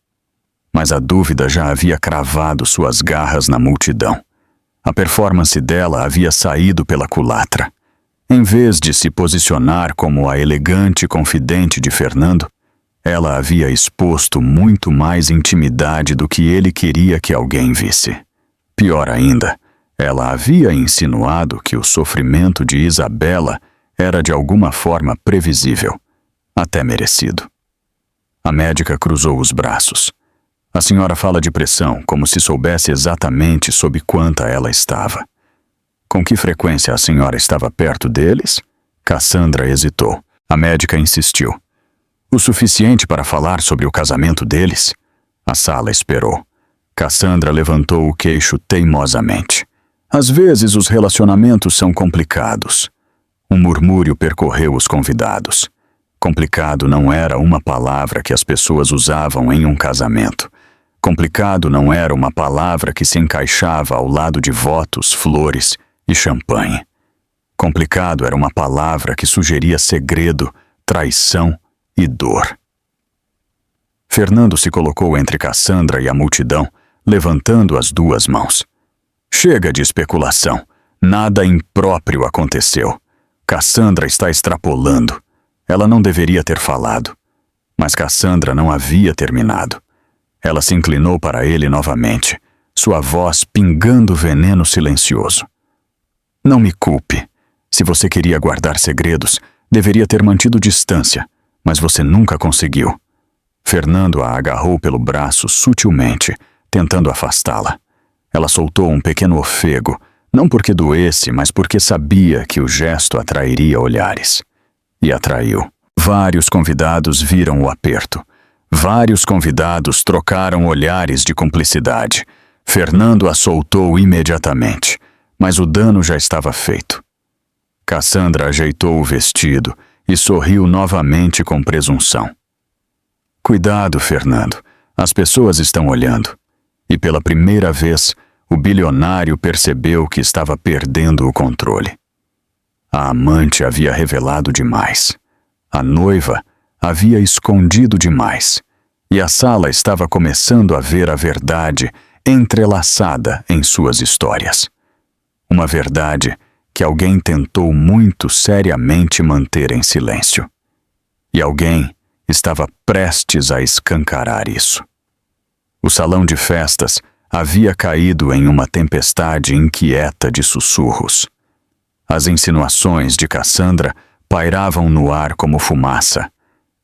A: Mas a dúvida já havia cravado suas garras na multidão. A performance dela havia saído pela culatra. Em vez de se posicionar como a elegante confidente de Fernando, ela havia exposto muito mais intimidade do que ele queria que alguém visse. Pior ainda, ela havia insinuado que o sofrimento de Isabela era de alguma forma previsível, até merecido. A médica cruzou os braços. A senhora fala de pressão, como se soubesse exatamente sob quanta ela estava. Com que frequência a senhora estava perto deles? Cassandra hesitou. A médica insistiu. O suficiente para falar sobre o casamento deles? A sala esperou. Cassandra levantou o queixo teimosamente. Às vezes os relacionamentos são complicados. Um murmúrio percorreu os convidados. Complicado não era uma palavra que as pessoas usavam em um casamento. Complicado não era uma palavra que se encaixava ao lado de votos, flores e champanhe. Complicado era uma palavra que sugeria segredo, traição e dor. Fernando se colocou entre Cassandra e a multidão, levantando as duas mãos. Chega de especulação. Nada impróprio aconteceu. Cassandra está extrapolando. Ela não deveria ter falado. Mas Cassandra não havia terminado. Ela se inclinou para ele novamente, sua voz pingando veneno silencioso. Não me culpe. Se você queria guardar segredos, deveria ter mantido distância, mas você nunca conseguiu. Fernando a agarrou pelo braço sutilmente, tentando afastá-la. Ela soltou um pequeno ofego, não porque doesse, mas porque sabia que o gesto atrairia olhares. E atraiu. Vários convidados viram o aperto. Vários convidados trocaram olhares de cumplicidade. Fernando a soltou imediatamente, mas o dano já estava feito. Cassandra ajeitou o vestido e sorriu novamente com presunção. Cuidado, Fernando. As pessoas estão olhando. E pela primeira vez, o bilionário percebeu que estava perdendo o controle. A amante havia revelado demais. A noiva havia escondido demais. E a sala estava começando a ver a verdade entrelaçada em suas histórias. Uma verdade que alguém tentou muito seriamente manter em silêncio. E alguém estava prestes a escancarar isso. O salão de festas havia caído em uma tempestade inquieta de sussurros. As insinuações de Cassandra pairavam no ar como fumaça,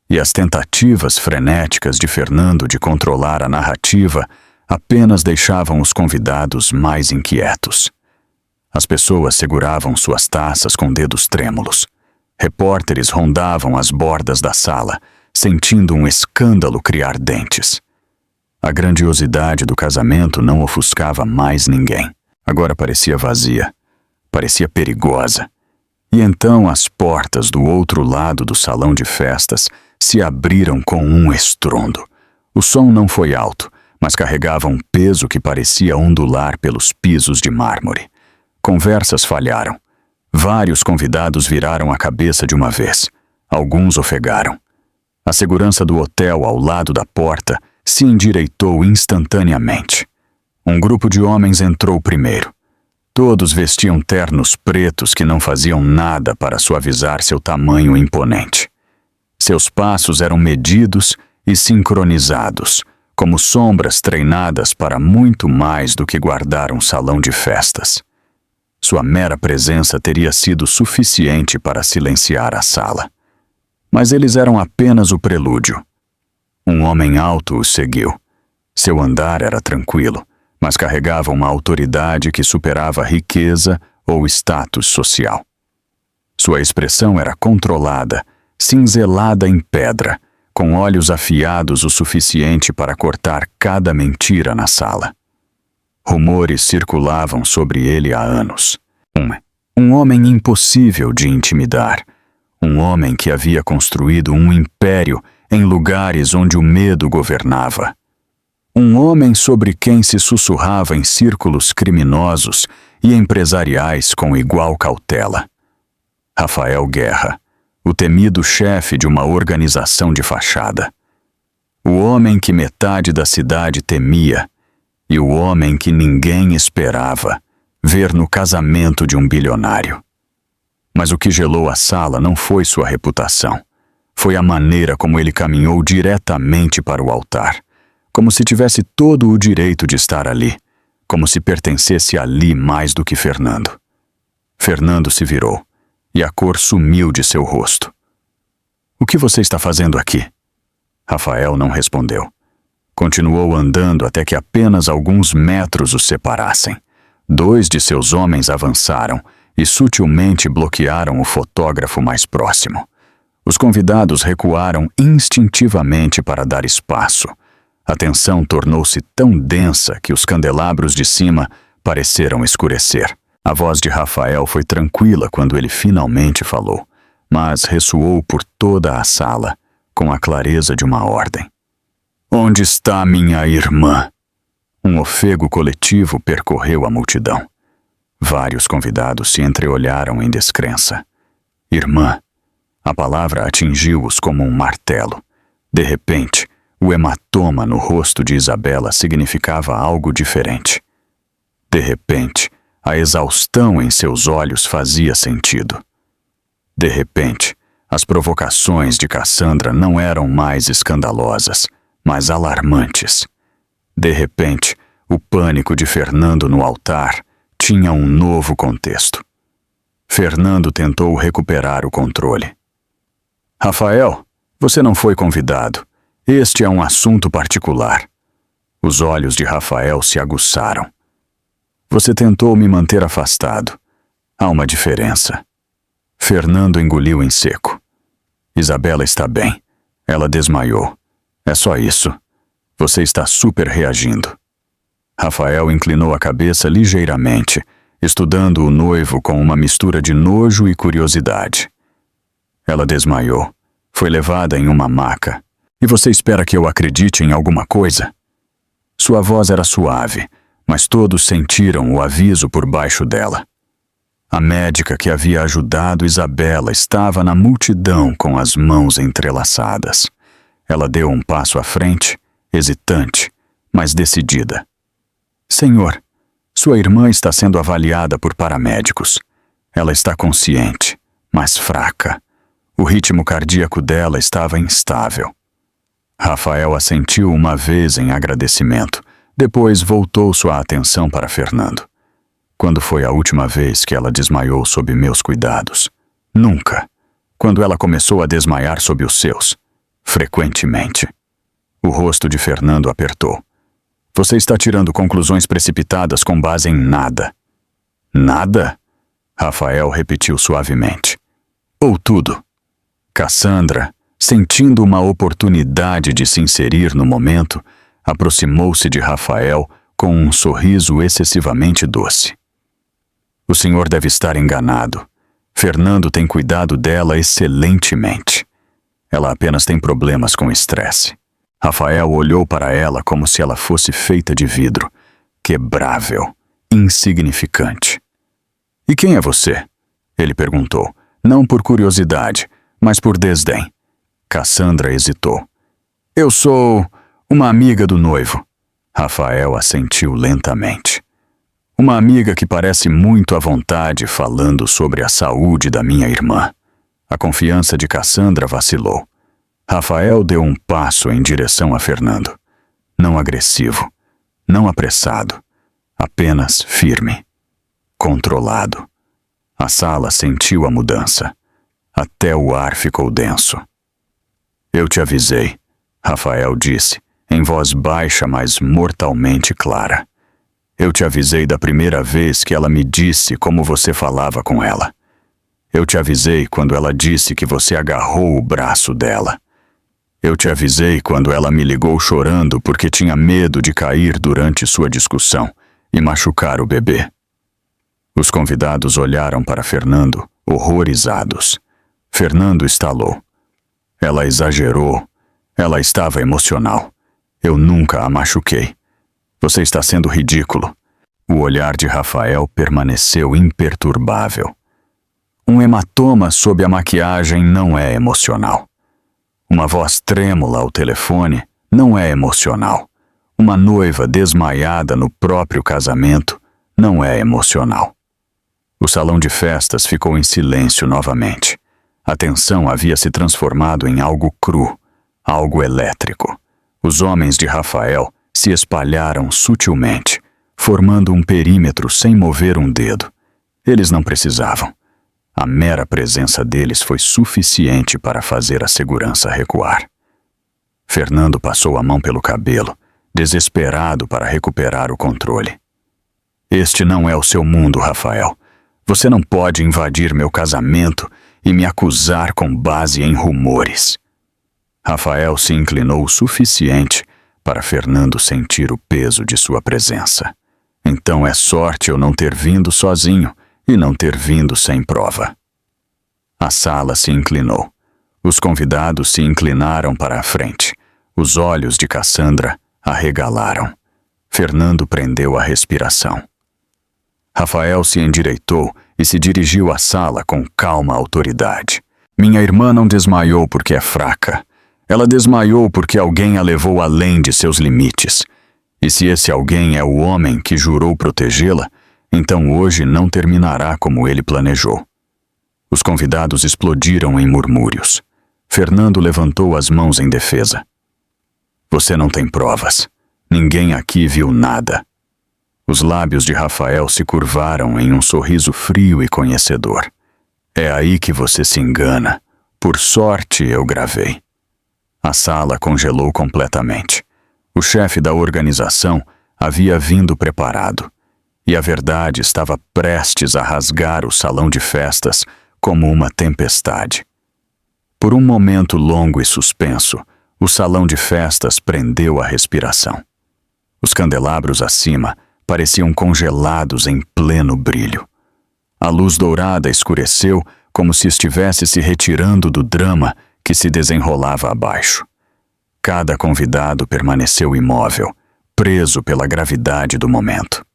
A: e as tentativas frenéticas de Fernando de controlar a narrativa apenas deixavam os convidados mais inquietos. As pessoas seguravam suas taças com dedos trêmulos. Repórteres rondavam as bordas da sala, sentindo um escândalo criar dentes. A grandiosidade do casamento não ofuscava mais ninguém. Agora parecia vazia, parecia perigosa. E então as portas do outro lado do salão de festas se abriram com um estrondo. O som não foi alto, mas carregava um peso que parecia ondular pelos pisos de mármore. Conversas falharam. Vários convidados viraram a cabeça de uma vez. Alguns ofegaram. A segurança do hotel ao lado da porta se endireitou instantaneamente. Um grupo de homens entrou primeiro. Todos vestiam ternos pretos que não faziam nada para suavizar seu tamanho imponente. Seus passos eram medidos e sincronizados, como sombras treinadas para muito mais do que guardar um salão de festas. Sua mera presença teria sido suficiente para silenciar a sala. Mas eles eram apenas o prelúdio. Um homem alto os seguiu. Seu andar era tranquilo, mas carregava uma autoridade que superava riqueza ou status social. Sua expressão era controlada, cinzelada em pedra, com olhos afiados o suficiente para cortar cada mentira na sala. Rumores circulavam sobre ele há anos. Um homem impossível de intimidar. Um homem que havia construído um império em lugares onde o medo governava. Um homem sobre quem se sussurrava em círculos criminosos e empresariais com igual cautela. Rafael Guerra, o temido chefe de uma organização de fachada. O homem que metade da cidade temia e o homem que ninguém esperava ver no casamento de um bilionário. Mas o que gelou a sala não foi sua reputação. Foi a maneira como ele caminhou diretamente para o altar, como se tivesse todo o direito de estar ali, como se pertencesse ali mais do que Fernando. Fernando se virou, e a cor sumiu de seu rosto. "O que você está fazendo aqui?" Rafael não respondeu. Continuou andando até que apenas alguns metros os separassem. 2 de seus homens avançaram e sutilmente bloquearam o fotógrafo mais próximo. Os convidados recuaram instintivamente para dar espaço. A tensão tornou-se tão densa que os candelabros de cima pareceram escurecer. A voz de Rafael foi tranquila quando ele finalmente falou, mas ressoou por toda a sala com a clareza de uma ordem. "Onde está minha irmã?" Um ofego coletivo percorreu a multidão. Vários convidados se entreolharam em descrença. Irmã. A palavra atingiu-os como um martelo. De repente, o hematoma no rosto de Isabela significava algo diferente. De repente, a exaustão em seus olhos fazia sentido. De repente, as provocações de Cassandra não eram mais escandalosas, mas alarmantes. De repente, o pânico de Fernando no altar tinha um novo contexto. Fernando tentou recuperar o controle. "Rafael, você não foi convidado. Este é um assunto particular." Os olhos de Rafael se aguçaram. "Você tentou me manter afastado. Há uma diferença." Fernando engoliu em seco. "Isabela está bem. Ela desmaiou. É só isso. Você está super reagindo." Rafael inclinou a cabeça ligeiramente, estudando o noivo com uma mistura de nojo e curiosidade. "Ela desmaiou. Foi levada em uma maca. E você espera que eu acredite em alguma coisa?" Sua voz era suave, mas todos sentiram o aviso por baixo dela. A médica que havia ajudado Isabela estava na multidão com as mãos entrelaçadas. Ela deu um passo à frente, hesitante, mas decidida. "Senhor, sua irmã está sendo avaliada por paramédicos. Ela está consciente, mas fraca. O ritmo cardíaco dela estava instável." Rafael assentiu uma vez em agradecimento, depois voltou sua atenção para Fernando. "Quando foi a última vez que ela desmaiou sob meus cuidados?" "Nunca. Quando ela começou a desmaiar sob os seus?" "Frequentemente." O rosto de Fernando apertou. "Você está tirando conclusões precipitadas com base em nada." "Nada?" Rafael repetiu suavemente. "Ou tudo." Cassandra, sentindo uma oportunidade de se inserir no momento, aproximou-se de Rafael com um sorriso excessivamente doce. "O senhor deve estar enganado. Fernando tem cuidado dela excelentemente. Ela apenas tem problemas com estresse." Rafael olhou para ela como se ela fosse feita de vidro, quebrável, insignificante. "E quem é você?" ele perguntou, não por curiosidade, mas por desdém. Cassandra hesitou. "Eu sou uma amiga do noivo." Rafael assentiu lentamente. "Uma amiga que parece muito à vontade falando sobre a saúde da minha irmã." A confiança de Cassandra vacilou. Rafael deu um passo em direção a Fernando. Não agressivo, não apressado, apenas firme, controlado. A sala sentiu a mudança. Até o ar ficou denso. "Eu te avisei", Rafael disse, em voz baixa, mas mortalmente clara. "Eu te avisei da primeira vez que ela me disse como você falava com ela. Eu te avisei quando ela disse que você agarrou o braço dela. Eu te avisei quando ela me ligou chorando porque tinha medo de cair durante sua discussão e machucar o bebê." Os convidados olharam para Fernando, horrorizados. Fernando estalou. "Ela exagerou. Ela estava emocional. Eu nunca a machuquei. Você está sendo ridículo." O olhar de Rafael permaneceu imperturbável. Um hematoma sob a maquiagem não é emocional. Uma voz trêmula ao telefone não é emocional. Uma noiva desmaiada no próprio casamento não é emocional. O salão de festas ficou em silêncio novamente. A tensão havia se transformado em algo cru, algo elétrico. Os homens de Rafael se espalharam sutilmente, formando um perímetro sem mover um dedo. Eles não precisavam. A mera presença deles foi suficiente para fazer a segurança recuar. Fernando passou a mão pelo cabelo, desesperado para recuperar o controle. Este não é o seu mundo, Rafael. Você não pode invadir meu casamento e me acusar com base em rumores. Rafael se inclinou o suficiente para Fernando sentir o peso de sua presença. Então é sorte eu não ter vindo sozinho e não ter vindo sem prova. A sala se inclinou. Os convidados se inclinaram para a frente. Os olhos de Cassandra arregalaram. Fernando prendeu a respiração. Rafael se endireitou e se dirigiu à sala com calma autoridade. Minha irmã não desmaiou porque é fraca. Ela desmaiou porque alguém a levou além de seus limites. E se esse alguém é o homem que jurou protegê-la, então hoje não terminará como ele planejou. Os convidados explodiram em murmúrios. Fernando levantou as mãos em defesa. Você não tem provas. Ninguém aqui viu nada. Os lábios de Rafael se curvaram em um sorriso frio e conhecedor. É aí que você se engana. Por sorte, eu gravei. A sala congelou completamente. O chefe da organização havia vindo preparado. E a verdade estava prestes a rasgar o salão de festas como uma tempestade. Por um momento longo e suspenso, o salão de festas prendeu a respiração. Os candelabros acima pareciam congelados em pleno brilho. A luz dourada escureceu como se estivesse se retirando do drama que se desenrolava abaixo. Cada convidado permaneceu imóvel, preso pela gravidade do momento.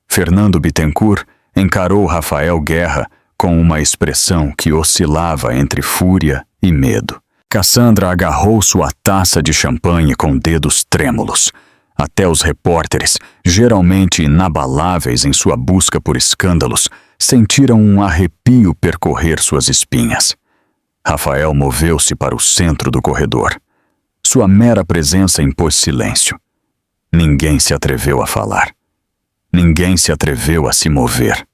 A: Fernando Bittencourt encarou Rafael Guerra com uma expressão que oscilava entre fúria e medo. Cassandra agarrou sua taça de champanhe com dedos trêmulos. Até os repórteres, geralmente inabaláveis em sua busca por escândalos, sentiram um arrepio percorrer suas espinhas. Rafael moveu-se para o centro do corredor. Sua mera presença impôs silêncio. Ninguém se atreveu a falar. Ninguém se atreveu a se mover.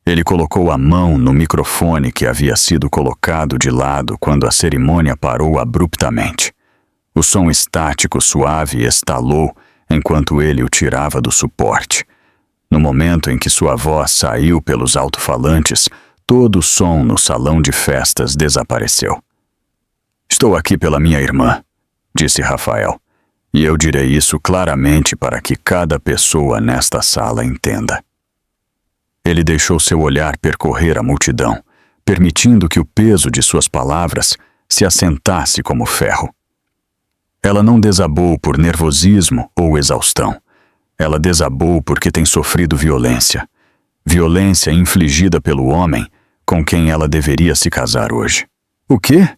A: Ele colocou a mão no microfone que havia sido colocado de lado quando a cerimônia parou abruptamente. O som estático suave estalou enquanto ele o tirava do suporte. No momento em que sua voz saiu pelos alto-falantes, todo o som no salão de festas desapareceu. Estou aqui pela minha irmã, disse Rafael. E eu direi isso claramente para que cada pessoa nesta sala entenda. Ele deixou seu olhar percorrer a multidão, permitindo que o peso de suas palavras se assentasse como ferro. Ela não desabou por nervosismo ou exaustão. Ela desabou porque tem sofrido violência. Violência infligida pelo homem com quem ela deveria se casar hoje. O quê?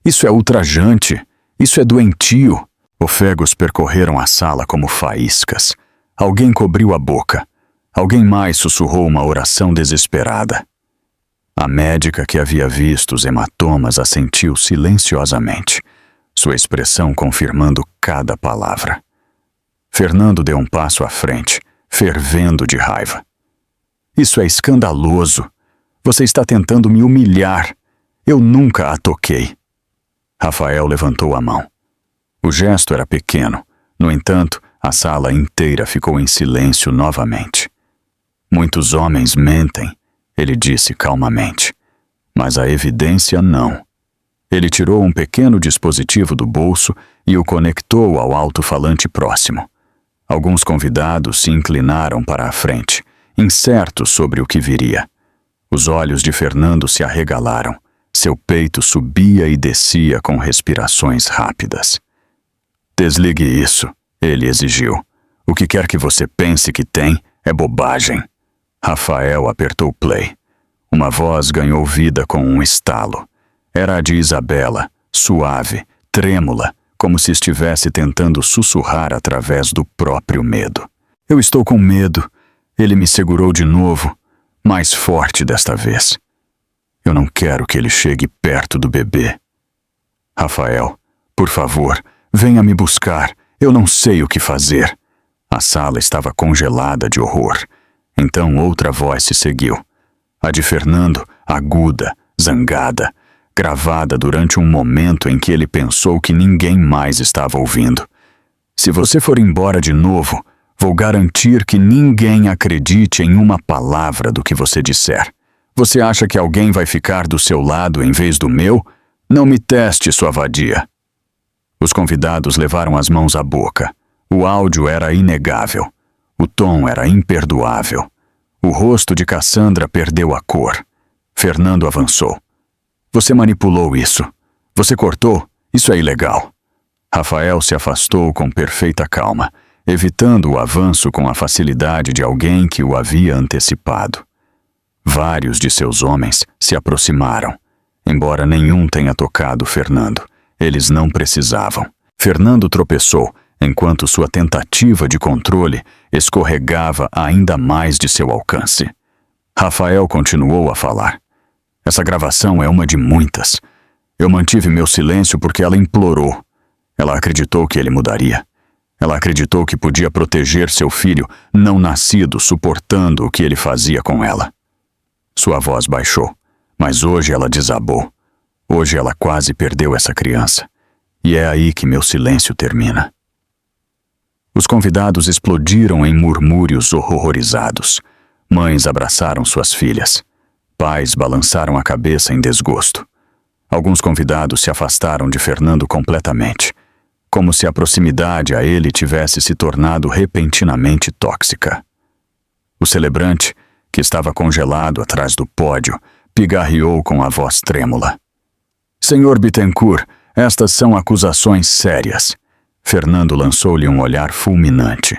A: Isso é ultrajante. Isso é doentio. Ofegos percorreram a sala como faíscas. Alguém cobriu a boca. Alguém mais sussurrou uma oração desesperada. A médica que havia visto os hematomas assentiu silenciosamente, sua expressão confirmando cada palavra. Fernando deu um passo à frente, fervendo de raiva. Isso é escandaloso. Você está tentando me humilhar. Eu nunca a toquei. Rafael levantou a mão. O gesto era pequeno. No entanto, a sala inteira ficou em silêncio novamente. Muitos homens mentem, ele disse calmamente. Mas a evidência não. Ele tirou um pequeno dispositivo do bolso e o conectou ao alto-falante próximo. Alguns convidados se inclinaram para a frente, incertos sobre o que viria. Os olhos de Fernando se arregalaram. Seu peito subia e descia com respirações rápidas. Desligue isso, ele exigiu. O que quer que você pense que tem é bobagem. Rafael apertou play. Uma voz ganhou vida com um estalo. Era a de Isabela, suave, trêmula, como se estivesse tentando sussurrar através do próprio medo. Eu estou com medo. Ele me segurou de novo, mais forte desta vez. Eu não quero que ele chegue perto do bebê. Rafael, por favor, venha me buscar. Eu não sei o que fazer. A sala estava congelada de horror. Então outra voz se seguiu. A de Fernando, aguda, zangada, gravada durante um momento em que ele pensou que ninguém mais estava ouvindo. Se você for embora de novo, vou garantir que ninguém acredite em uma palavra do que você disser. Você acha que alguém vai ficar do seu lado em vez do meu? Não me teste, sua vadia. Os convidados levaram as mãos à boca. O áudio era inegável. O tom era imperdoável. O rosto de Cassandra perdeu a cor. Fernando avançou. Você manipulou isso. Você cortou. Isso é ilegal. Rafael se afastou com perfeita calma, evitando o avanço com a facilidade de alguém que o havia antecipado. Vários de seus homens se aproximaram. Embora nenhum tenha tocado Fernando, eles não precisavam. Fernando tropeçou, enquanto sua tentativa de controle escorregava ainda mais de seu alcance. Rafael continuou a falar. Essa gravação é uma de muitas. Eu mantive meu silêncio porque ela implorou. Ela acreditou que ele mudaria. Ela acreditou que podia proteger seu filho não nascido suportando o que ele fazia com ela. Sua voz baixou, mas hoje ela desabou. Hoje ela quase perdeu essa criança. E é aí que meu silêncio termina. Os convidados explodiram em murmúrios horrorizados. Mães abraçaram suas filhas. Pais balançaram a cabeça em desgosto. Alguns convidados se afastaram de Fernando completamente, como se a proximidade a ele tivesse se tornado repentinamente tóxica. O celebrante, que estava congelado atrás do pódio, pigarreou com a voz trêmula. Senhor Bittencourt, estas são acusações sérias. Fernando lançou-lhe um olhar fulminante.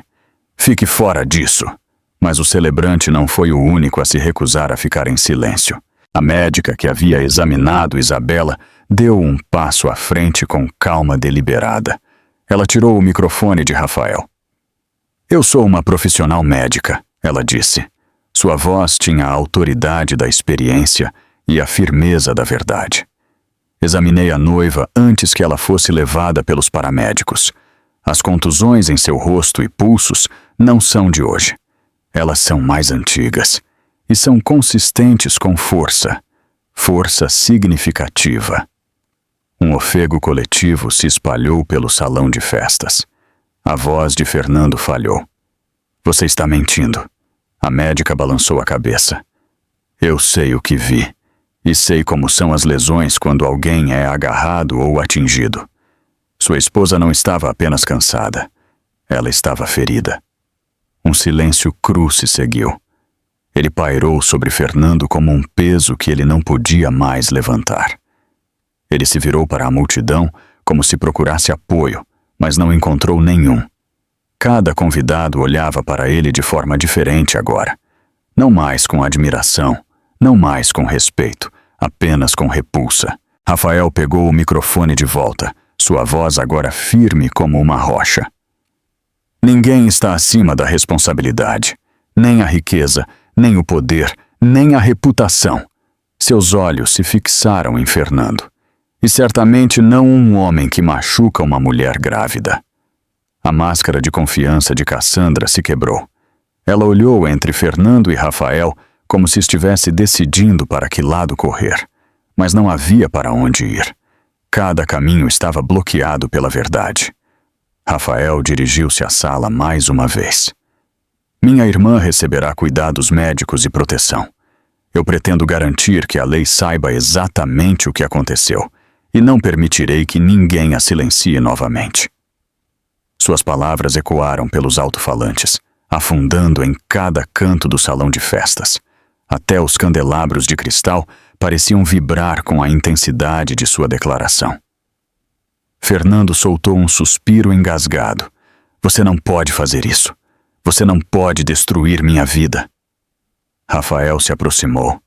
A: Fique fora disso. Mas o celebrante não foi o único a se recusar a ficar em silêncio. A médica que havia examinado Isabela deu um passo à frente com calma deliberada. Ela tirou o microfone de Rafael. Eu sou uma profissional médica, ela disse. Sua voz tinha a autoridade da experiência e a firmeza da verdade. Examinei a noiva antes que ela fosse levada pelos paramédicos. As contusões em seu rosto e pulsos não são de hoje. Elas são mais antigas e são consistentes com força, força significativa. Um ofego coletivo se espalhou pelo salão de festas. A voz de Fernando falhou. Você está mentindo. A médica balançou a cabeça. Eu sei o que vi, e sei como são as lesões quando alguém é agarrado ou atingido. Sua esposa não estava apenas cansada, ela estava ferida. Um silêncio cru se seguiu. Ele pairou sobre Fernando como um peso que ele não podia mais levantar. Ele se virou para a multidão como se procurasse apoio, mas não encontrou nenhum. Cada convidado olhava para ele de forma diferente agora. Não mais com admiração, não mais com respeito, apenas com repulsa. Rafael pegou o microfone de volta, sua voz agora firme como uma rocha. Ninguém está acima da responsabilidade. Nem a riqueza, nem o poder, nem a reputação. Seus olhos se fixaram em Fernando. E certamente não um homem que machuca uma mulher grávida. A máscara de confiança de Cassandra se quebrou. Ela olhou entre Fernando e Rafael como se estivesse decidindo para que lado correr. Mas não havia para onde ir. Cada caminho estava bloqueado pela verdade. Rafael dirigiu-se à sala mais uma vez. Minha irmã receberá cuidados médicos e proteção. Eu pretendo garantir que a lei saiba exatamente o que aconteceu e não permitirei que ninguém a silencie novamente. Suas palavras ecoaram pelos alto-falantes, afundando em cada canto do salão de festas. Até os candelabros de cristal pareciam vibrar com a intensidade de sua declaração. Fernando soltou um suspiro engasgado. Você não pode fazer isso. Você não pode destruir minha vida. Rafael se aproximou.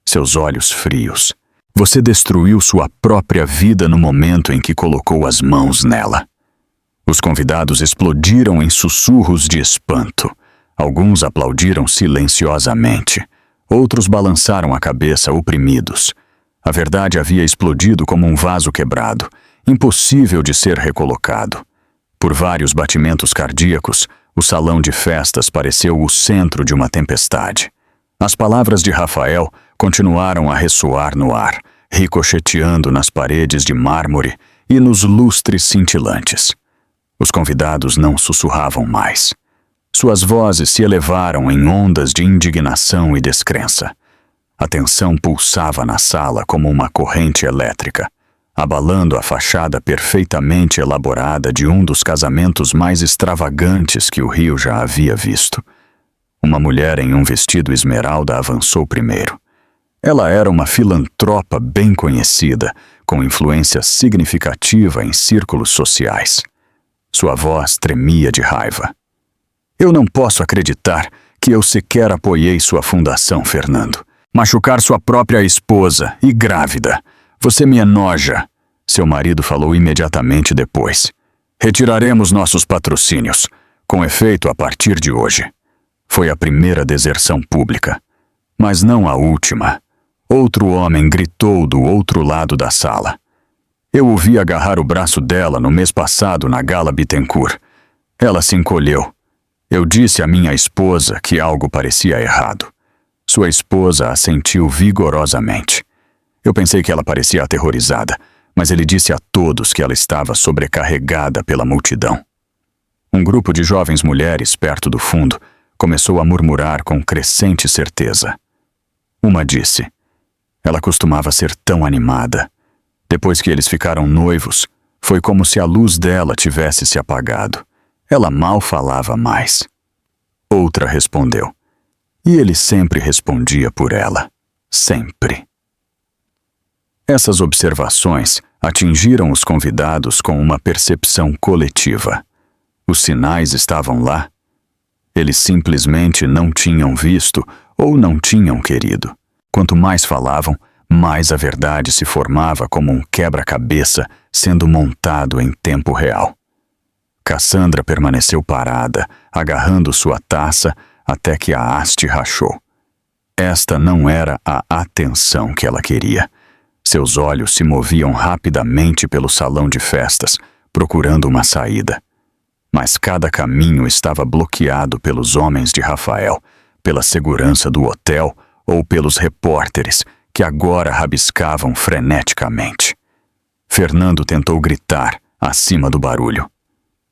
A: seus olhos frios. Você destruiu sua própria vida no momento em que colocou as mãos nela. Os convidados explodiram em sussurros de espanto. Alguns aplaudiram silenciosamente. Outros balançaram a cabeça oprimidos. A verdade havia explodido como um vaso quebrado, impossível de ser recolocado. Por vários batimentos cardíacos, o salão de festas pareceu o centro de uma tempestade. As palavras de Rafael continuaram a ressoar no ar, ricocheteando nas paredes de mármore e nos lustres cintilantes. Os convidados não sussurravam mais. Suas vozes se elevaram em ondas de indignação e descrença. A tensão pulsava na sala como uma corrente elétrica, abalando a fachada perfeitamente elaborada de um dos casamentos mais extravagantes que o Rio já havia visto. Uma mulher em um vestido esmeralda avançou primeiro. Ela era uma filantropa bem conhecida, com influência significativa em círculos sociais. Sua voz tremia de raiva. Eu não posso acreditar que eu sequer apoiei sua fundação, Fernando. Machucar sua própria esposa e grávida. Você me enoja. Seu marido falou imediatamente depois. Retiraremos nossos patrocínios, com efeito a partir de hoje. Foi a primeira deserção pública, mas não a última. Outro homem gritou do outro lado da sala. Eu o vi agarrar o braço dela no mês passado na Gala Bittencourt. Ela se encolheu. Eu disse à minha esposa que algo parecia errado. Sua esposa assentiu vigorosamente. Eu pensei que ela parecia aterrorizada, mas ele disse a todos que ela estava sobrecarregada pela multidão. Um grupo de jovens mulheres perto do fundo começou a murmurar com crescente certeza. Uma disse: ela costumava ser tão animada. Depois que eles ficaram noivos, foi como se a luz dela tivesse se apagado. Ela mal falava mais. Outra respondeu. E ele sempre respondia por ela. Sempre. Essas observações atingiram os convidados com uma percepção coletiva. Os sinais estavam lá. Eles simplesmente não tinham visto ou não tinham querido. Quanto mais falavam, mais a verdade se formava como um quebra-cabeça sendo montado em tempo real. Cassandra permaneceu parada, agarrando sua taça até que a haste rachou. Esta não era a atenção que ela queria. Seus olhos se moviam rapidamente pelo salão de festas, procurando uma saída. Mas cada caminho estava bloqueado pelos homens de Rafael, pela segurança do hotel ou pelos repórteres que agora rabiscavam freneticamente. Fernando tentou gritar acima do barulho.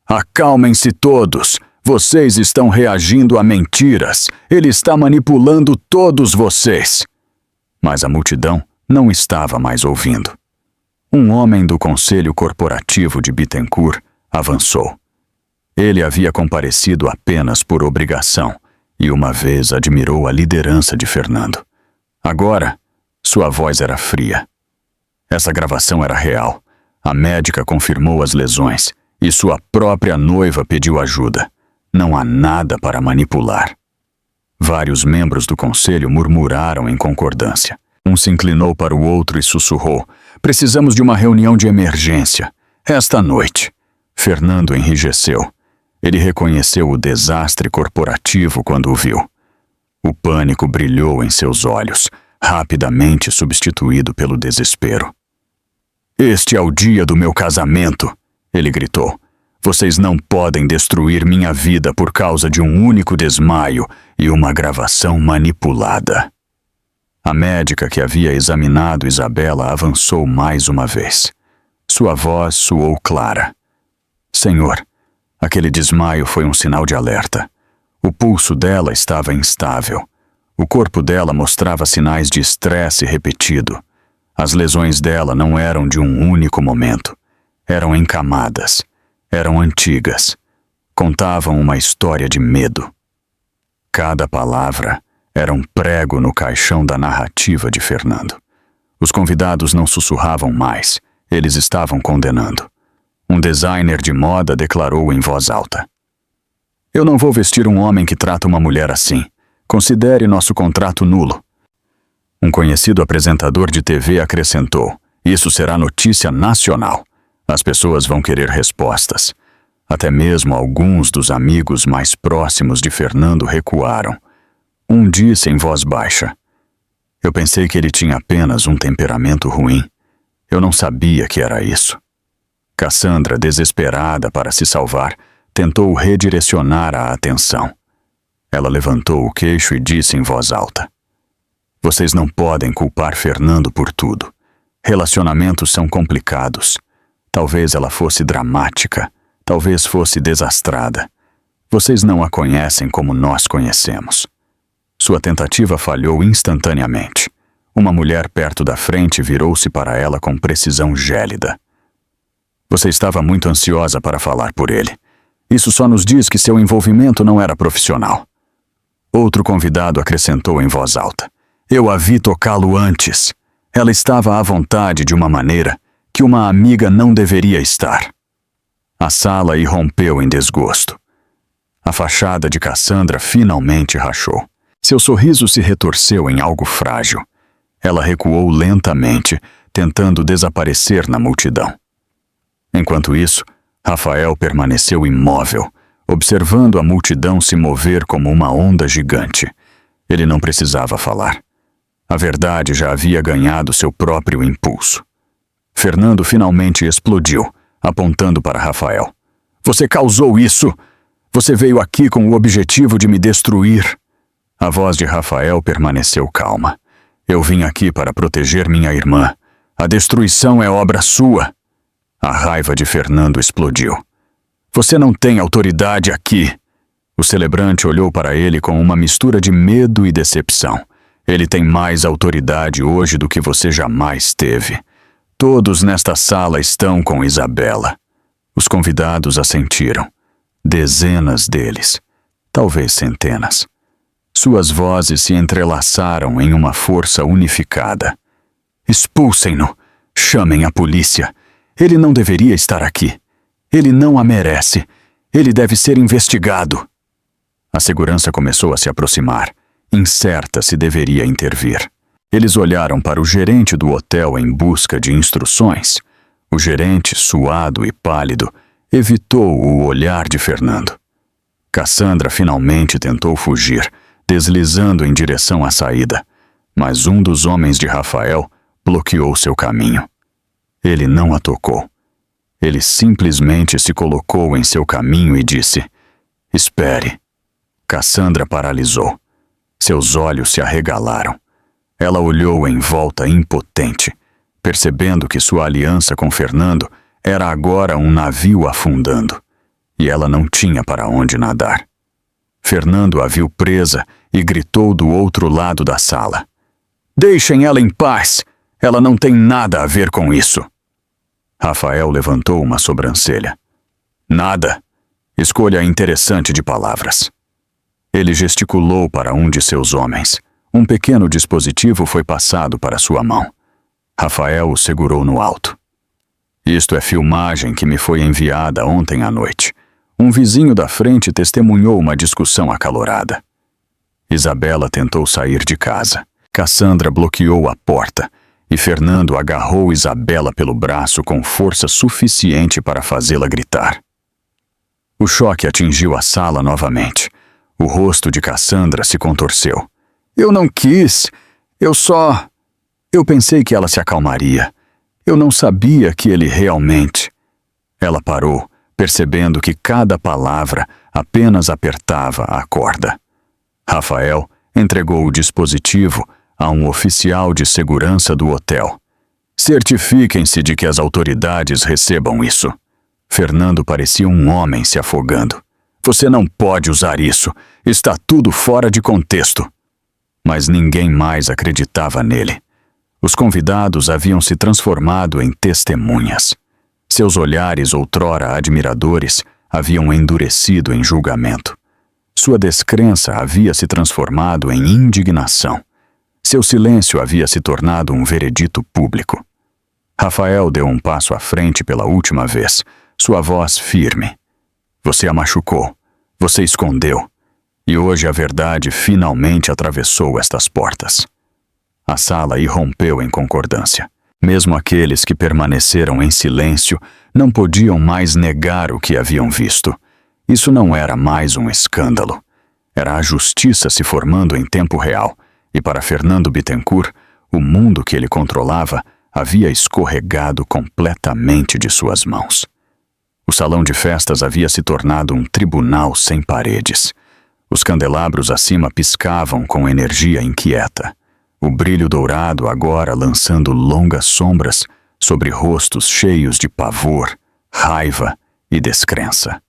A: Acalmem-se todos! Vocês estão reagindo a mentiras! Ele está manipulando todos vocês! Mas a multidão não estava mais ouvindo. Um homem do Conselho Corporativo de Bittencourt avançou. Ele havia comparecido apenas por obrigação e uma vez admirou a liderança de Fernando. Agora, sua voz era fria. Essa gravação era real. A médica confirmou as lesões e sua própria noiva pediu ajuda. Não há nada para manipular. Vários membros do conselho murmuraram em concordância. Um se inclinou para o outro e sussurrou: precisamos de uma reunião de emergência. Esta noite. Fernando enrijeceu. Ele reconheceu o desastre corporativo quando o viu. O pânico brilhou em seus olhos, rapidamente substituído pelo desespero. Este é o dia do meu casamento, ele gritou. Vocês não podem destruir minha vida por causa de um único desmaio e uma gravação manipulada. A médica que havia examinado Isabela avançou mais uma vez. Sua voz soou clara. Senhor, aquele desmaio foi um sinal de alerta. O pulso dela estava instável. O corpo dela mostrava sinais de estresse repetido. As lesões dela não eram de um único momento. Eram em camadas. Eram antigas. Contavam uma história de medo. Cada palavra era um prego no caixão da narrativa de Fernando. Os convidados não sussurravam mais. Eles estavam condenando. Um designer de moda declarou em voz alta: eu não vou vestir um homem que trata uma mulher assim. Considere nosso contrato nulo. Um conhecido apresentador de TV acrescentou: "Isso será notícia nacional. As pessoas vão querer respostas." Até mesmo alguns dos amigos mais próximos de Fernando recuaram. Um disse em voz baixa: "Eu pensei que ele tinha apenas um temperamento ruim. Eu não sabia que era isso." Cassandra, desesperada para se salvar, tentou redirecionar a atenção. Ela levantou o queixo e disse em voz alta: "Vocês não podem culpar Fernando por tudo. Relacionamentos são complicados. Talvez ela fosse dramática, talvez fosse desastrada. Vocês não a conhecem como nós conhecemos." Sua tentativa falhou instantaneamente. Uma mulher perto da frente virou-se para ela com precisão gélida. "Você estava muito ansiosa para falar por ele. Isso só nos diz que seu envolvimento não era profissional." Outro convidado acrescentou em voz alta: "Eu a vi tocá-lo antes. Ela estava à vontade de uma maneira que uma amiga não deveria estar." A sala irrompeu em desgosto. A fachada de Cassandra finalmente rachou. Seu sorriso se retorceu em algo frágil. Ela recuou lentamente, tentando desaparecer na multidão. Enquanto isso, Rafael permaneceu imóvel, observando a multidão se mover como uma onda gigante. Ele não precisava falar. A verdade já havia ganhado seu próprio impulso. Fernando finalmente explodiu, apontando para Rafael. "Você causou isso! Você veio aqui com o objetivo de me destruir." A voz de Rafael permaneceu calma. "Eu vim aqui para proteger minha irmã. A destruição é obra sua." A raiva de Fernando explodiu. "Você não tem autoridade aqui." O celebrante olhou para ele com uma mistura de medo e decepção. "Ele tem mais autoridade hoje do que você jamais teve. Todos nesta sala estão com Isabela." Os convidados assentiram. Dezenas deles. Talvez centenas. Suas vozes se entrelaçaram em uma força unificada. "Expulsem-no! Chamem a polícia! Ele não deveria estar aqui. Ele não a merece. Ele deve ser investigado." A segurança começou a se aproximar, incerta se deveria intervir. Eles olharam para o gerente do hotel em busca de instruções. O gerente, suado e pálido, evitou o olhar de Fernando. Cassandra finalmente tentou fugir, deslizando em direção à saída, mas um dos homens de Rafael bloqueou seu caminho. Ele não a tocou. Ele simplesmente se colocou em seu caminho e disse: "Espere." Cassandra paralisou. Seus olhos se arregalaram. Ela olhou em volta impotente, percebendo que sua aliança com Fernando era agora um navio afundando, e ela não tinha para onde nadar. Fernando a viu presa e gritou do outro lado da sala: "Deixem ela em paz! Ela não tem nada a ver com isso." Rafael levantou uma sobrancelha. "Nada. Escolha interessante de palavras." Ele gesticulou para um de seus homens. Um pequeno dispositivo foi passado para sua mão. Rafael o segurou no alto. "Isto é filmagem que me foi enviada ontem à noite. Um vizinho da frente testemunhou uma discussão acalorada." Isabela tentou sair de casa. Cassandra bloqueou a porta e Fernando agarrou Isabela pelo braço com força suficiente para fazê-la gritar. O choque atingiu a sala novamente. O rosto de Cassandra se contorceu. "Eu não quis. Eu pensei que ela se acalmaria. Eu não sabia que ele realmente..." Ela parou, percebendo que cada palavra apenas apertava a corda. Rafael entregou o dispositivo a um oficial de segurança do hotel. "Certifiquem-se de que as autoridades recebam isso." Fernando parecia um homem se afogando. "Você não pode usar isso. Está tudo fora de contexto." Mas ninguém mais acreditava nele. Os convidados haviam se transformado em testemunhas. Seus olhares, outrora admiradores, haviam endurecido em julgamento. Sua descrença havia se transformado em indignação. Seu silêncio havia se tornado um veredito público. Rafael deu um passo à frente pela última vez, sua voz firme. "Você a machucou. Você escondeu. E hoje a verdade finalmente atravessou estas portas." A sala irrompeu em concordância. Mesmo aqueles que permaneceram em silêncio não podiam mais negar o que haviam visto. Isso não era mais um escândalo. Era a justiça se formando em tempo real, e para Fernando Bittencourt, o mundo que ele controlava havia escorregado completamente de suas mãos. O salão de festas havia se tornado um tribunal sem paredes. Os candelabros acima piscavam com energia inquieta. O brilho dourado agora lançando longas sombras sobre rostos cheios de pavor, raiva e descrença.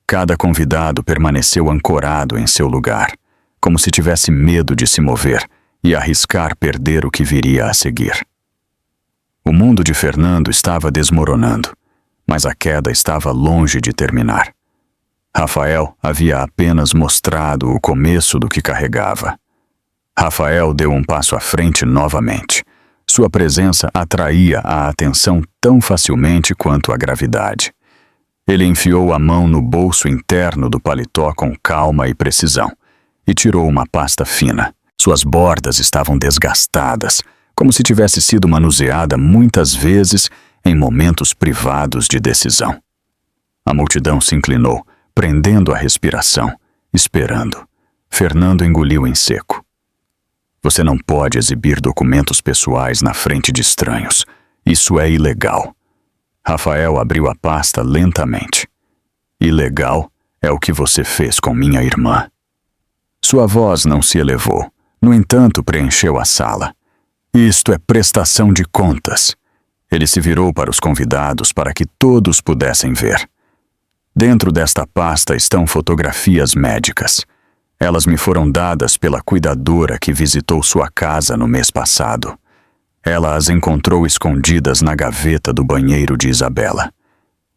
A: Cada convidado permaneceu ancorado em seu lugar, como se tivesse medo de se mover e arriscar perder o que viria a seguir. O mundo de Fernando estava desmoronando, mas a queda estava longe de terminar. Rafael havia apenas mostrado o começo do que carregava. Rafael deu um passo à frente novamente. Sua presença atraía a atenção tão facilmente quanto a gravidade. Ele enfiou a mão no bolso interno do paletó com calma e precisão e tirou uma pasta fina. Suas bordas estavam desgastadas, como se tivesse sido manuseada muitas vezes em momentos privados de decisão. A multidão se inclinou, prendendo a respiração, esperando. Fernando engoliu em seco. Você não pode exibir documentos pessoais na frente de estranhos. Isso é ilegal. Rafael abriu a pasta lentamente. Ilegal é o que você fez com minha irmã. Sua voz não se elevou. No entanto, preencheu a sala. Isto é prestação de contas. Ele se virou para os convidados para que todos pudessem ver. Dentro desta pasta estão fotografias médicas. Elas me foram dadas pela cuidadora que visitou sua casa no mês passado. Ela as encontrou escondidas na gaveta do banheiro de Isabela.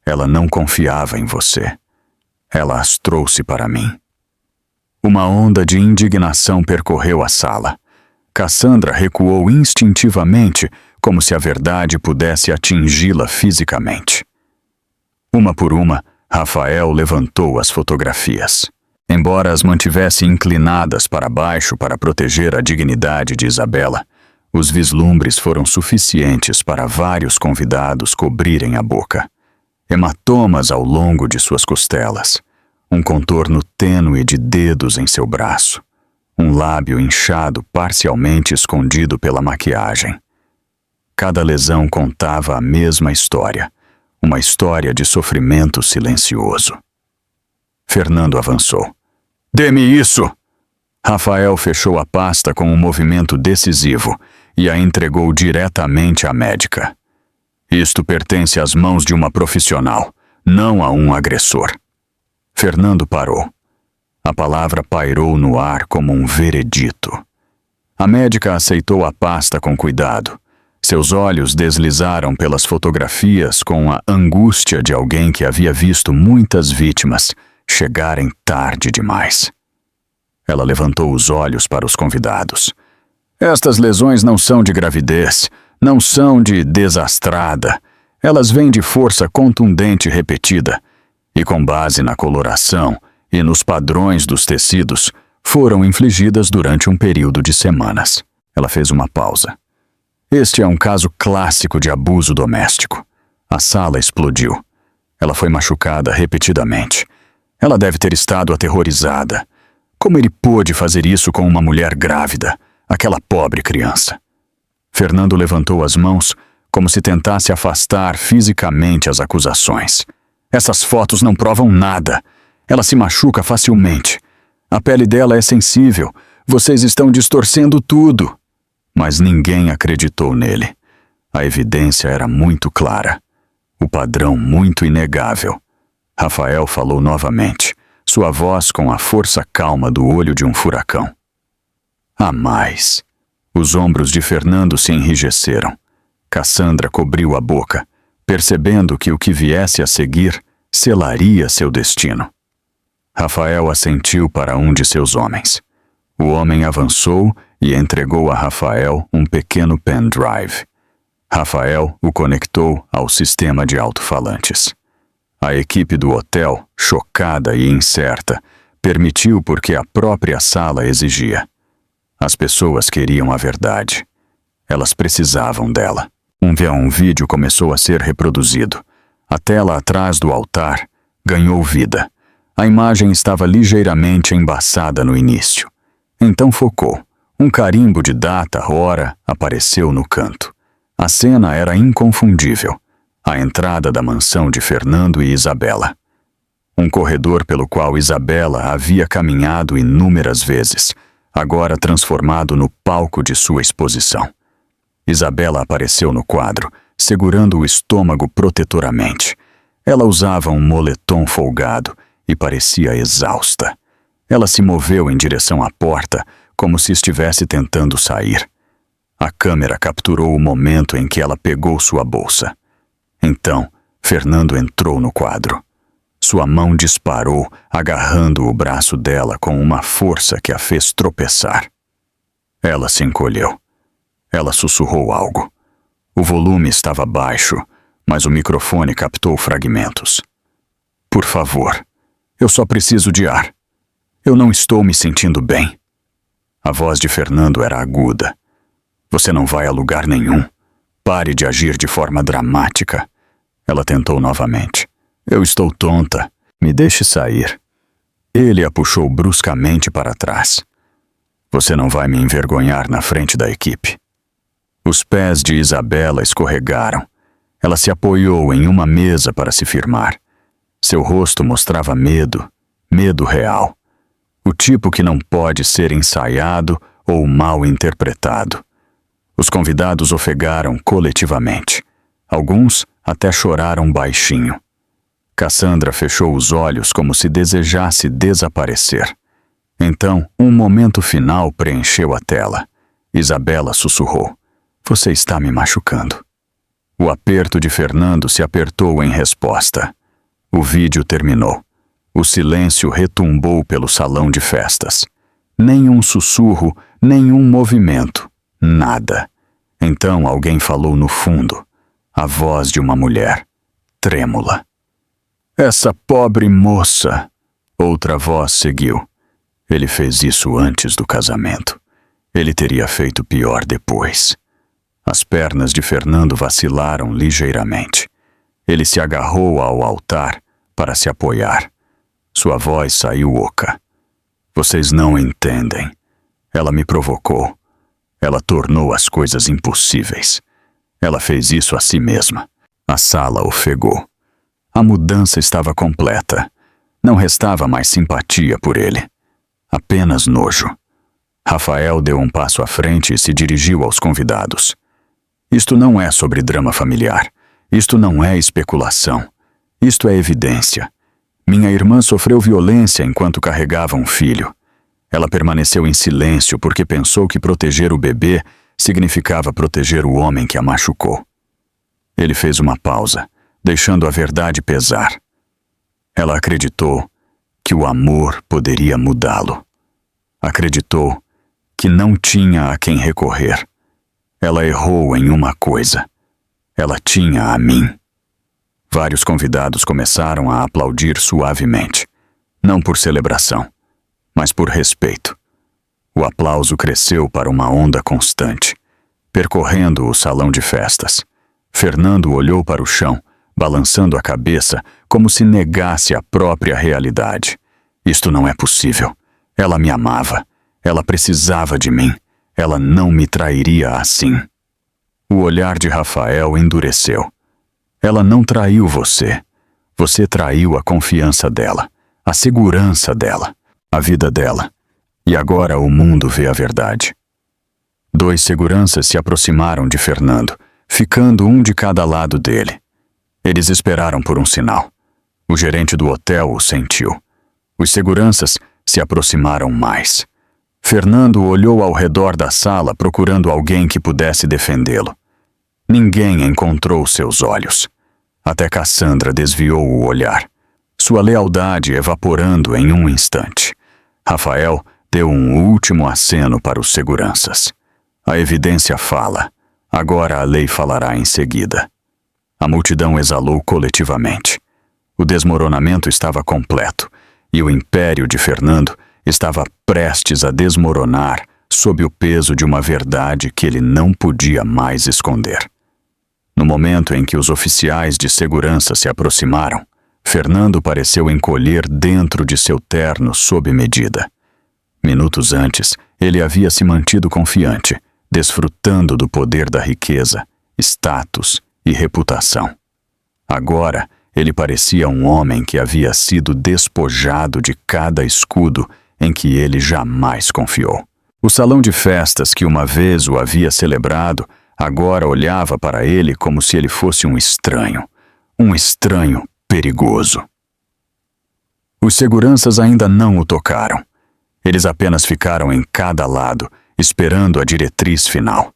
A: Ela não confiava em você. Ela as trouxe para mim. Uma onda de indignação percorreu a sala. Cassandra recuou instintivamente, como se a verdade pudesse atingi-la fisicamente. Uma por uma, Rafael levantou as fotografias. Embora as mantivesse inclinadas para baixo para proteger a dignidade de Isabela, os vislumbres foram suficientes para vários convidados cobrirem a boca. Hematomas ao longo de suas costelas, um contorno tênue de dedos em seu braço, um lábio inchado parcialmente escondido pela maquiagem. Cada lesão contava a mesma história, uma história de sofrimento silencioso. Fernando avançou. Dê-me isso! Rafael fechou a pasta com um movimento decisivo e a entregou diretamente à médica. Isto pertence às mãos de uma profissional, não a um agressor. Fernando parou. A palavra pairou no ar como um veredito. A médica aceitou a pasta com cuidado. Seus olhos deslizaram pelas fotografias com a angústia de alguém que havia visto muitas vítimas chegarem tarde demais. Ela levantou os olhos para os convidados. Estas lesões não são de gravidez, não são de desastrada. Elas vêm de força contundente repetida, e com base na coloração e nos padrões dos tecidos, foram infligidas durante um período de semanas. Ela fez uma pausa. Este é um caso clássico de abuso doméstico. A sala explodiu. Ela foi machucada repetidamente. Ela deve ter estado aterrorizada. Como ele pôde fazer isso com uma mulher grávida, aquela pobre criança? Fernando levantou as mãos como se tentasse afastar fisicamente as acusações. Essas fotos não provam nada. Ela se machuca facilmente. A pele dela é sensível. Vocês estão distorcendo tudo. Mas ninguém acreditou nele. A evidência era muito clara. O padrão muito inegável. Rafael falou novamente, sua voz com a força calma do olho de um furacão. Há mais. Os ombros de Fernando se enrijeceram. Cassandra cobriu a boca, percebendo que o que viesse a seguir selaria seu destino. Rafael assentiu para um de seus homens. O homem avançou e entregou a Rafael um pequeno pendrive. Rafael o conectou ao sistema de alto-falantes. A equipe do hotel, chocada e incerta, permitiu porque a própria sala exigia. As pessoas queriam a verdade. Elas precisavam dela. Um vídeo começou a ser reproduzido. A tela atrás do altar ganhou vida. A imagem estava ligeiramente embaçada no início. Então focou. Um carimbo de data, hora, apareceu no canto. A cena era inconfundível. A entrada da mansão de Fernando e Isabela. Um corredor pelo qual Isabela havia caminhado inúmeras vezes, agora transformado no palco de sua exposição. Isabela apareceu no quadro, segurando o estômago protetoramente. Ela usava um moletom folgado e parecia exausta. Ela se moveu em direção à porta, como se estivesse tentando sair. A câmera capturou o momento em que ela pegou sua bolsa. Então, Fernando entrou no quadro. Sua mão disparou, agarrando o braço dela com uma força que a fez tropeçar. Ela se encolheu. Ela sussurrou algo. O volume estava baixo, mas o microfone captou fragmentos. Por favor, eu só preciso de ar. Eu não estou me sentindo bem. A voz de Fernando era aguda. Você não vai a lugar nenhum. Pare de agir de forma dramática. Ela tentou novamente. Eu estou tonta. Me deixe sair. Ele a puxou bruscamente para trás. Você não vai me envergonhar na frente da equipe. Os pés de Isabela escorregaram. Ela se apoiou em uma mesa para se firmar. Seu rosto mostrava medo, medo real. O tipo que não pode ser ensaiado ou mal interpretado. Os convidados ofegaram coletivamente. Alguns até choraram baixinho. Cassandra fechou os olhos como se desejasse desaparecer. Então, um momento final preencheu a tela. Isabela sussurrou. Você está me machucando. O aperto de Fernando se apertou em resposta. O vídeo terminou. O silêncio retumbou pelo salão de festas. Nenhum sussurro, nenhum movimento. Nada. Então alguém falou no fundo. A voz de uma mulher, trêmula. Essa pobre moça. Outra voz seguiu. Ele fez isso antes do casamento. Ele teria feito pior depois. As pernas de Fernando vacilaram ligeiramente. Ele se agarrou ao altar para se apoiar. Sua voz saiu oca. Vocês não entendem. Ela me provocou. Ela tornou as coisas impossíveis. Ela fez isso a si mesma. A sala ofegou. A mudança estava completa. Não restava mais simpatia por ele. Apenas nojo. Rafael deu um passo à frente e se dirigiu aos convidados. Isto não é sobre drama familiar. Isto não é especulação. Isto é evidência. Minha irmã sofreu violência enquanto carregava um filho. Ela permaneceu em silêncio porque pensou que proteger o bebê significava proteger o homem que a machucou. Ele fez uma pausa, deixando a verdade pesar. Ela acreditou que o amor poderia mudá-lo. Acreditou que não tinha a quem recorrer. Ela errou em uma coisa. Ela tinha a mim. Vários convidados começaram a aplaudir suavemente, não por celebração, mas por respeito. O aplauso cresceu para uma onda constante, percorrendo o salão de festas. Fernando olhou para o chão, balançando a cabeça como se negasse a própria realidade. Isto não é possível. Ela me amava. Ela precisava de mim. Ela não me trairia assim. O olhar de Rafael endureceu. Ela não traiu você. Você traiu a confiança dela, a segurança dela, a vida dela. E agora o mundo vê a verdade. 2 seguranças se aproximaram de Fernando, ficando um de cada lado dele. Eles esperaram por um sinal. O gerente do hotel o sentiu. Os seguranças se aproximaram mais. Fernando olhou ao redor da sala procurando alguém que pudesse defendê-lo. Ninguém encontrou seus olhos. Até Cassandra desviou o olhar, sua lealdade evaporando em um instante. Rafael deu um último aceno para os seguranças. A evidência fala. Agora a lei falará em seguida. A multidão exalou coletivamente. O desmoronamento estava completo, e o império de Fernando estava prestes a desmoronar sob o peso de uma verdade que ele não podia mais esconder. No momento em que os oficiais de segurança se aproximaram, Fernando pareceu encolher dentro de seu terno sob medida. Minutos antes, ele havia se mantido confiante, desfrutando do poder da riqueza, status e reputação. Agora, ele parecia um homem que havia sido despojado de cada escudo em que ele jamais confiou. O salão de festas que uma vez o havia celebrado agora olhava para ele como se ele fosse um estranho perigoso. Os seguranças ainda não o tocaram. Eles apenas ficaram em cada lado, esperando a diretriz final.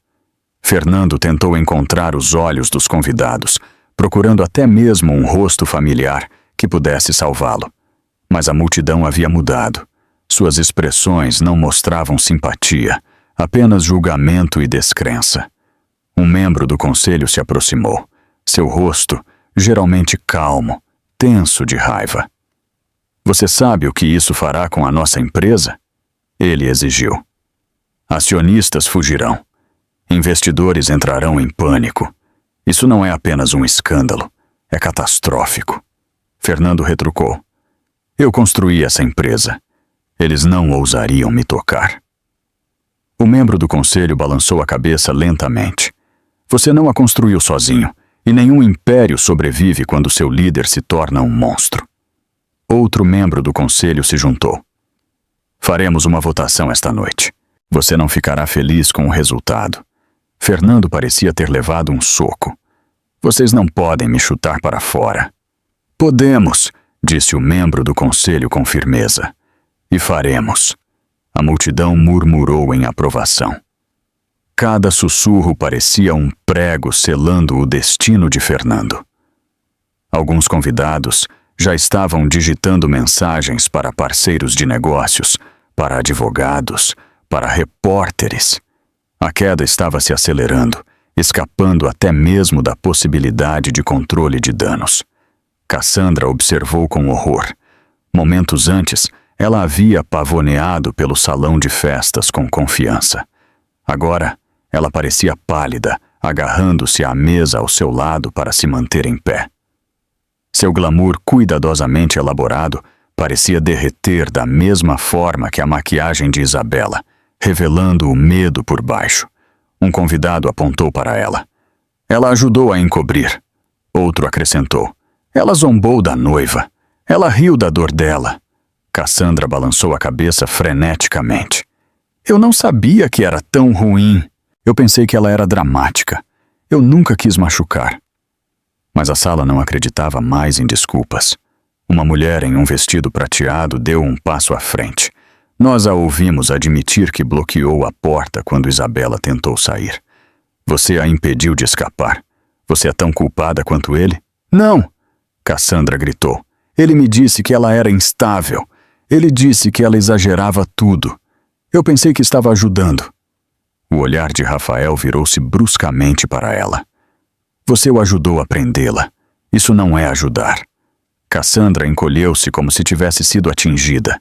A: Fernando tentou encontrar os olhos dos convidados, procurando até mesmo um rosto familiar que pudesse salvá-lo. Mas a multidão havia mudado. Suas expressões não mostravam simpatia, apenas julgamento e descrença. Um membro do conselho se aproximou, seu rosto geralmente calmo, tenso de raiva. Você sabe o que isso fará com a nossa empresa? Ele exigiu. Acionistas fugirão. Investidores entrarão em pânico. Isso não é apenas um escândalo, é catastrófico. Fernando retrucou. Eu construí essa empresa. Eles não ousariam me tocar. O membro do conselho balançou a cabeça lentamente. Você não a construiu sozinho, e nenhum império sobrevive quando seu líder se torna um monstro. Outro membro do conselho se juntou. Faremos uma votação esta noite. Você não ficará feliz com o resultado. Fernando parecia ter levado um soco. Vocês não podem me chutar para fora. Podemos, disse o membro do conselho com firmeza. E faremos. A multidão murmurou em aprovação. Cada sussurro parecia um prego selando o destino de Fernando. Alguns convidados já estavam digitando mensagens para parceiros de negócios, para advogados, para repórteres. A queda estava se acelerando, escapando até mesmo da possibilidade de controle de danos. Cassandra observou com horror. Momentos antes, ela havia pavoneado pelo salão de festas com confiança. Agora, ela parecia pálida, agarrando-se à mesa ao seu lado para se manter em pé. Seu glamour cuidadosamente elaborado parecia derreter da mesma forma que a maquiagem de Isabela, revelando o medo por baixo. Um convidado apontou para ela. Ela ajudou a encobrir. Outro acrescentou. Ela zombou da noiva. Ela riu da dor dela. Cassandra balançou a cabeça freneticamente. Eu não sabia que era tão ruim. Eu pensei que ela era dramática. Eu nunca quis machucar. Mas a sala não acreditava mais em desculpas. Uma mulher em um vestido prateado deu um passo à frente. Nós a ouvimos admitir que bloqueou a porta quando Isabela tentou sair. Você a impediu de escapar. Você é tão culpada quanto ele? Não! Cassandra gritou. Ele me disse que ela era instável. Ele disse que ela exagerava tudo. Eu pensei que estava ajudando. O olhar de Rafael virou-se bruscamente para ela. Você o ajudou a prendê-la. Isso não é ajudar. Cassandra encolheu-se como se tivesse sido atingida.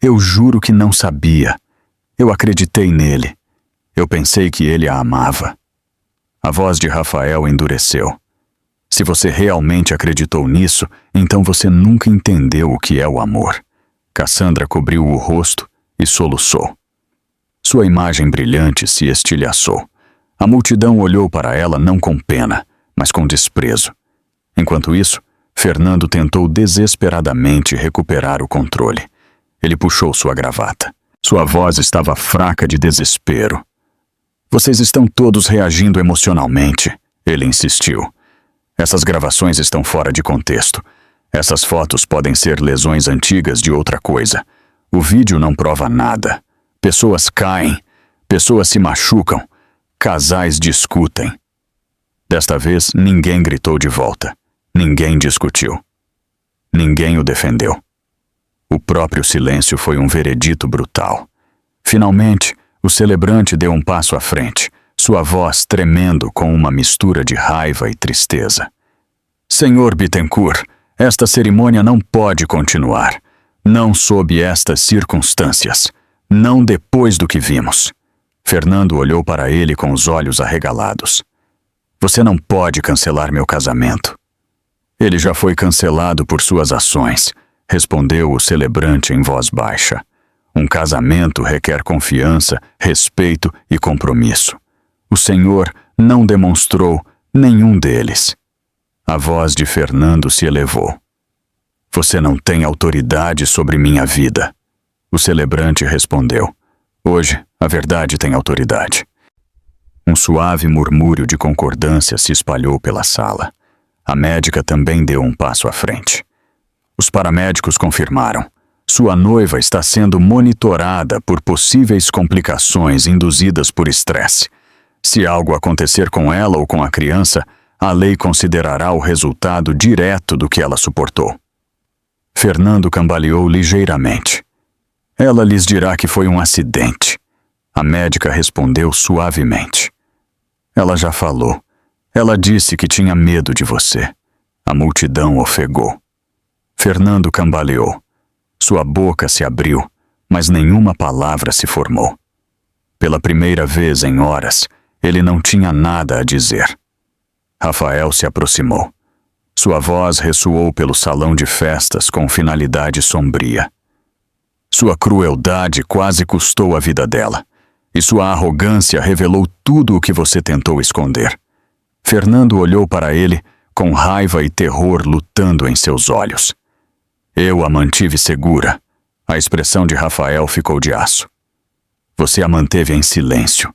A: Eu juro que não sabia. Eu acreditei nele. Eu pensei que ele a amava. A voz de Rafael endureceu. Se você realmente acreditou nisso, então você nunca entendeu o que é o amor. Cassandra cobriu o rosto e soluçou. Sua imagem brilhante se estilhaçou. A multidão olhou para ela não com pena, mas com desprezo. Enquanto isso, Fernando tentou desesperadamente recuperar o controle. Ele puxou sua gravata. Sua voz estava fraca de desespero. Vocês estão todos reagindo emocionalmente, ele insistiu. Essas gravações estão fora de contexto. Essas fotos podem ser lesões antigas de outra coisa. O vídeo não prova nada. Pessoas caem, pessoas se machucam, casais discutem. Desta vez, ninguém gritou de volta. Ninguém discutiu. Ninguém o defendeu. O próprio silêncio foi um veredito brutal. Finalmente, o celebrante deu um passo à frente, sua voz tremendo com uma mistura de raiva e tristeza. Senhor Bittencourt, esta cerimônia não pode continuar. Não sob estas circunstâncias. Não depois do que vimos. Fernando olhou para ele com os olhos arregalados. Você não pode cancelar meu casamento. Ele já foi cancelado por suas ações, respondeu o celebrante em voz baixa. Um casamento requer confiança, respeito e compromisso. O Senhor não demonstrou nenhum deles. A voz de Fernando se elevou. Você não tem autoridade sobre minha vida. O celebrante respondeu. Hoje, a verdade tem autoridade. Um suave murmúrio de concordância se espalhou pela sala. A médica também deu um passo à frente. Os paramédicos confirmaram. Sua noiva está sendo monitorada por possíveis complicações induzidas por estresse. Se algo acontecer com ela ou com a criança, a lei considerará o resultado direto do que ela suportou. Fernando cambaleou ligeiramente. Ela lhes dirá que foi um acidente. A médica respondeu suavemente. Ela já falou. Ela disse que tinha medo de você. A multidão ofegou. Fernando cambaleou. Sua boca se abriu, mas nenhuma palavra se formou. Pela primeira vez em horas, ele não tinha nada a dizer. Rafael se aproximou. Sua voz ressoou pelo salão de festas com finalidade sombria. Sua crueldade quase custou a vida dela, e sua arrogância revelou tudo o que você tentou esconder. Fernando olhou para ele, com raiva e terror lutando em seus olhos. Eu a mantive segura. A expressão de Rafael ficou de aço. Você a manteve em silêncio.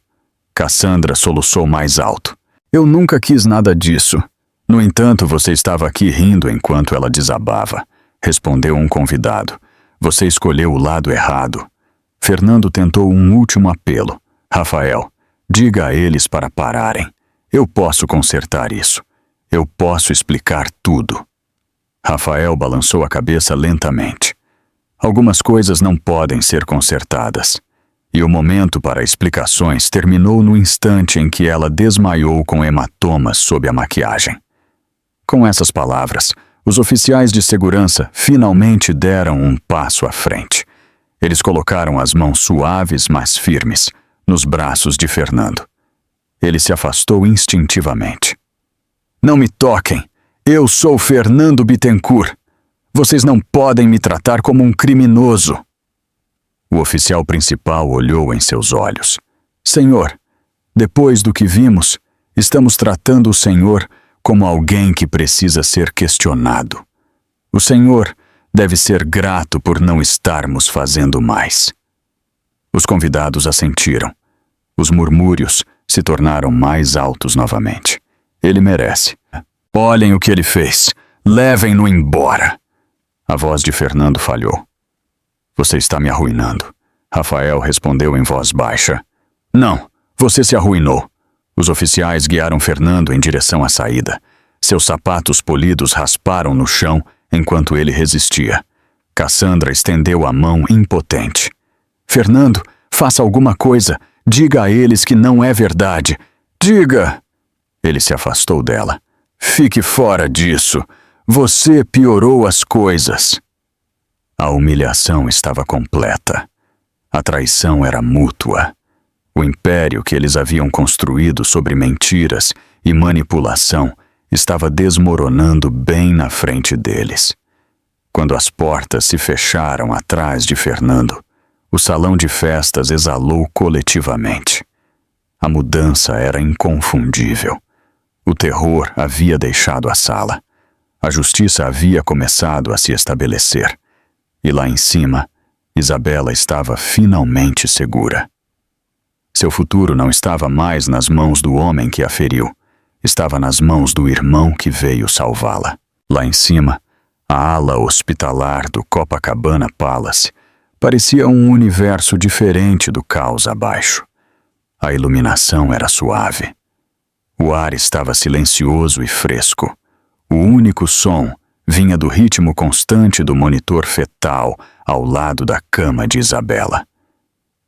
A: Cassandra soluçou mais alto. Eu nunca quis nada disso. No entanto, você estava aqui rindo enquanto ela desabava, respondeu um convidado. Você escolheu o lado errado. Fernando tentou um último apelo. Rafael, diga a eles para pararem. Eu posso consertar isso. Eu posso explicar tudo. Rafael balançou a cabeça lentamente. Algumas coisas não podem ser consertadas. E o momento para explicações terminou no instante em que ela desmaiou com hematomas sob a maquiagem. Com essas palavras, os oficiais de segurança finalmente deram um passo à frente. Eles colocaram as mãos suaves, mas firmes, nos braços de Fernando. Ele se afastou instintivamente. Não me toquem! Eu sou Fernando Bittencourt. Vocês não podem me tratar como um criminoso. O oficial principal olhou em seus olhos. Senhor, depois do que vimos, estamos tratando o senhor como alguém que precisa ser questionado. O senhor deve ser grato por não estarmos fazendo mais. Os convidados assentiram. Os murmúrios se tornaram mais altos novamente. Ele merece. Olhem o que ele fez. Levem-no embora. A voz de Fernando falhou. Você está me arruinando. Rafael respondeu em voz baixa. Não, você se arruinou. Os oficiais guiaram Fernando em direção à saída. Seus sapatos polidos rasparam no chão enquanto ele resistia. Cassandra estendeu a mão impotente. Fernando, faça alguma coisa. Diga a eles que não é verdade. Diga! Ele se afastou dela. Fique fora disso. Você piorou as coisas. A humilhação estava completa. A traição era mútua. O império que eles haviam construído sobre mentiras e manipulação estava desmoronando bem na frente deles. Quando as portas se fecharam atrás de Fernando, o salão de festas exalou coletivamente. A mudança era inconfundível. O terror havia deixado a sala. A justiça havia começado a se estabelecer. E lá em cima, Isabela estava finalmente segura. Seu futuro não estava mais nas mãos do homem que a feriu. Estava nas mãos do irmão que veio salvá-la. Lá em cima, a ala hospitalar do Copacabana Palace parecia um universo diferente do caos abaixo. A iluminação era suave. O ar estava silencioso e fresco. O único som vinha do ritmo constante do monitor fetal ao lado da cama de Isabela.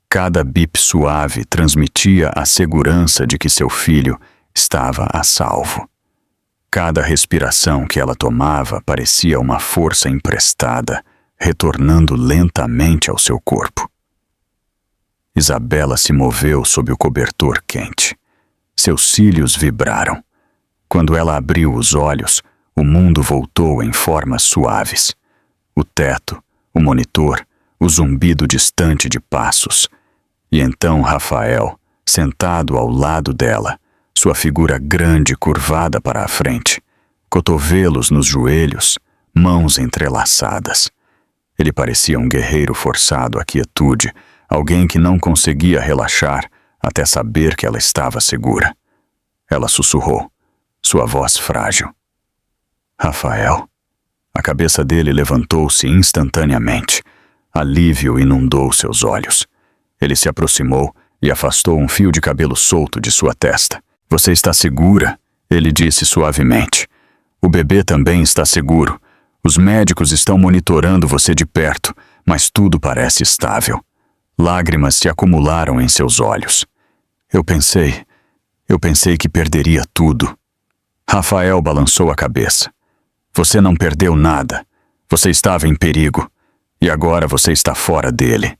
A: Cada bip suave transmitia a segurança de que seu filho estava a salvo. Cada respiração que ela tomava parecia uma força emprestada, retornando lentamente ao seu corpo. Isabela se moveu sob o cobertor quente. Seus cílios vibraram. Quando ela abriu os olhos, o mundo voltou em formas suaves. O teto, o monitor, o zumbido distante de passos. E então Rafael, sentado ao lado dela, sua figura grande curvada para a frente, cotovelos nos joelhos, mãos entrelaçadas. Ele parecia um guerreiro forçado à quietude, alguém que não conseguia relaxar até saber que ela estava segura. Ela sussurrou, sua voz frágil. Rafael. A cabeça dele levantou-se instantaneamente. Alívio inundou seus olhos. Ele se aproximou e afastou um fio de cabelo solto de sua testa. Você está segura? Ele disse suavemente. O bebê também está seguro. Os médicos estão monitorando você de perto, mas tudo parece estável. Lágrimas se acumularam em seus olhos. Eu pensei que perderia tudo. Rafael balançou a cabeça. Você não perdeu nada. Você estava em perigo. E agora você está fora dele.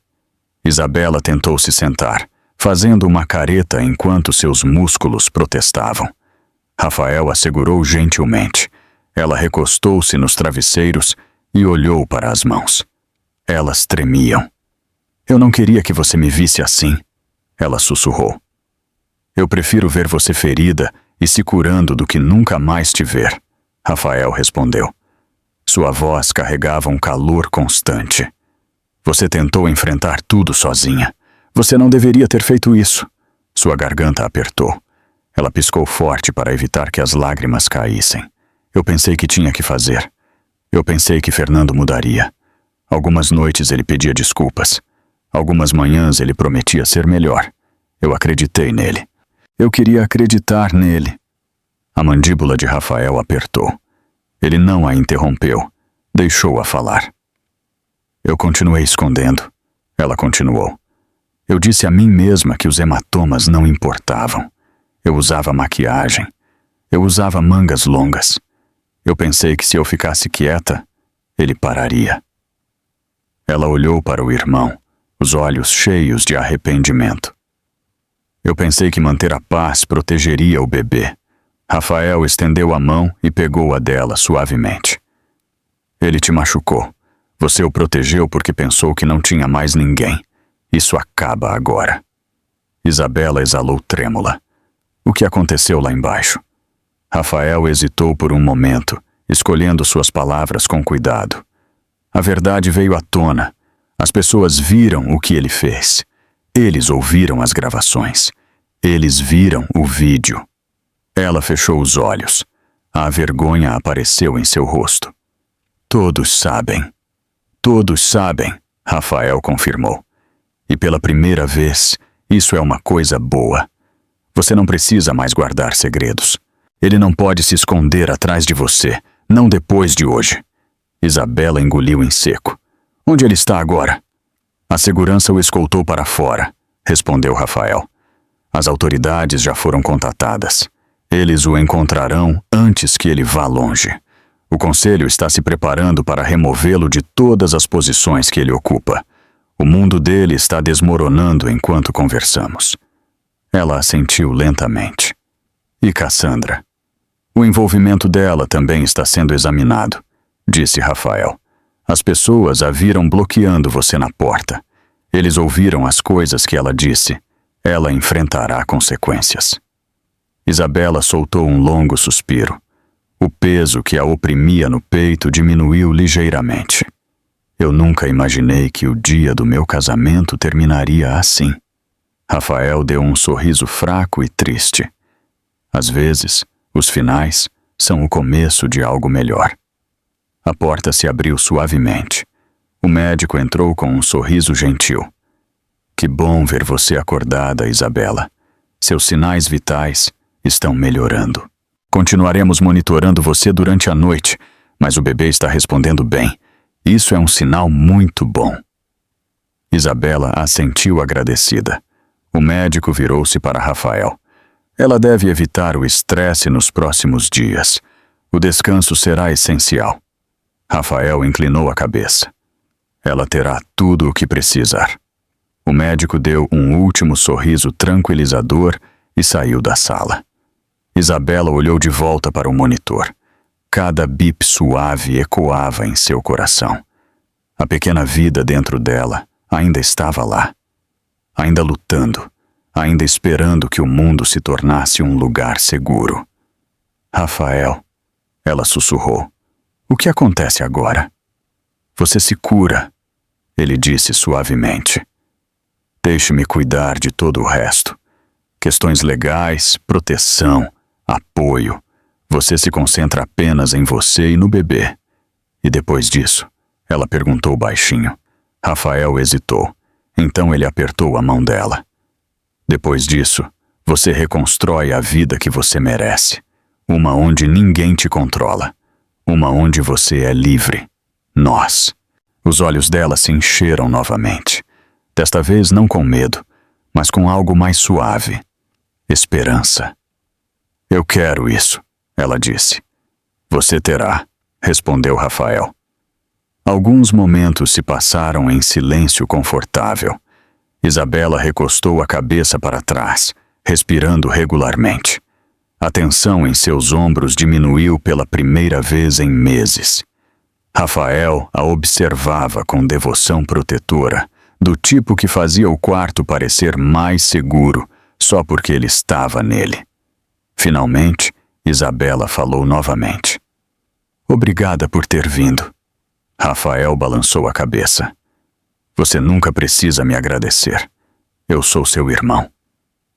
A: Isabela tentou se sentar, fazendo uma careta enquanto seus músculos protestavam. Rafael a segurou gentilmente. Ela recostou-se nos travesseiros e olhou para as mãos. Elas tremiam. Eu não queria que você me visse assim, ela sussurrou. Eu prefiro ver você ferida e se curando do que nunca mais te ver, Rafael respondeu. Sua voz carregava um calor constante. Você tentou enfrentar tudo sozinha. Você não deveria ter feito isso. Sua garganta apertou. Ela piscou forte para evitar que as lágrimas caíssem. Eu pensei que tinha que fazer. Eu pensei que Fernando mudaria. Algumas noites ele pedia desculpas. Algumas manhãs ele prometia ser melhor. Eu acreditei nele. Eu queria acreditar nele. A mandíbula de Rafael apertou. Ele não a interrompeu. Deixou-a falar. Eu continuei escondendo. Ela continuou. Eu disse a mim mesma que os hematomas não importavam. Eu usava maquiagem. Eu usava mangas longas. Eu pensei que se eu ficasse quieta, ele pararia. Ela olhou para o irmão, os olhos cheios de arrependimento. Eu pensei que manter a paz protegeria o bebê. Rafael estendeu a mão e pegou a dela suavemente. Ele te machucou. Você o protegeu porque pensou que não tinha mais ninguém. Isso acaba agora. Isabela exalou trêmula. O que aconteceu lá embaixo? Rafael hesitou por um momento, escolhendo suas palavras com cuidado. A verdade veio à tona. As pessoas viram o que ele fez. Eles ouviram as gravações. Eles viram o vídeo. Ela fechou os olhos. A vergonha apareceu em seu rosto. Todos sabem. Todos sabem, Rafael confirmou. E pela primeira vez, isso é uma coisa boa. Você não precisa mais guardar segredos. Ele não pode se esconder atrás de você, não depois de hoje. Isabela engoliu em seco. Onde ele está agora? A segurança o escoltou para fora, respondeu Rafael. As autoridades já foram contatadas. Eles o encontrarão antes que ele vá longe. O conselho está se preparando para removê-lo de todas as posições que ele ocupa. O mundo dele está desmoronando enquanto conversamos. Ela assentiu lentamente. E Cassandra? O envolvimento dela também está sendo examinado, disse Rafael. As pessoas a viram bloqueando você na porta. Eles ouviram as coisas que ela disse. Ela enfrentará consequências. Isabela soltou um longo suspiro. O peso que a oprimia no peito diminuiu ligeiramente. Eu nunca imaginei que o dia do meu casamento terminaria assim. Rafael deu um sorriso fraco e triste. Às vezes, os finais são o começo de algo melhor. A porta se abriu suavemente. O médico entrou com um sorriso gentil. Que bom ver você acordada, Isabela. Seus sinais vitais estão melhorando. Continuaremos monitorando você durante a noite, mas o bebê está respondendo bem. Isso é um sinal muito bom. Isabela assentiu agradecida. O médico virou-se para Rafael. Ela deve evitar o estresse nos próximos dias. O descanso será essencial. Rafael inclinou a cabeça. Ela terá tudo o que precisar. O médico deu um último sorriso tranquilizador e saiu da sala. Isabela olhou de volta para o monitor. Cada bip suave ecoava em seu coração. A pequena vida dentro dela ainda estava lá. Ainda lutando, ainda esperando que o mundo se tornasse um lugar seguro. Rafael, ela sussurrou. O que acontece agora? Você se cura, ele disse suavemente. Deixe-me cuidar de todo o resto. Questões legais, proteção, apoio. Você se concentra apenas em você e no bebê. E depois disso, ela perguntou baixinho. Rafael hesitou. Então ele apertou a mão dela. Depois disso, você reconstrói a vida que você merece. Uma onde ninguém te controla. Uma onde você é livre. Nós. Os olhos dela se encheram novamente. Desta vez não com medo, mas com algo mais suave. Esperança. Eu quero isso, ela disse. Você terá, respondeu Rafael. Alguns momentos se passaram em silêncio confortável. Isabela recostou a cabeça para trás, respirando regularmente. A tensão em seus ombros diminuiu pela primeira vez em meses. Rafael a observava com devoção protetora, do tipo que fazia o quarto parecer mais seguro só porque ele estava nele. Finalmente, Isabela falou novamente. Obrigada por ter vindo. Rafael balançou a cabeça. Você nunca precisa me agradecer. Eu sou seu irmão.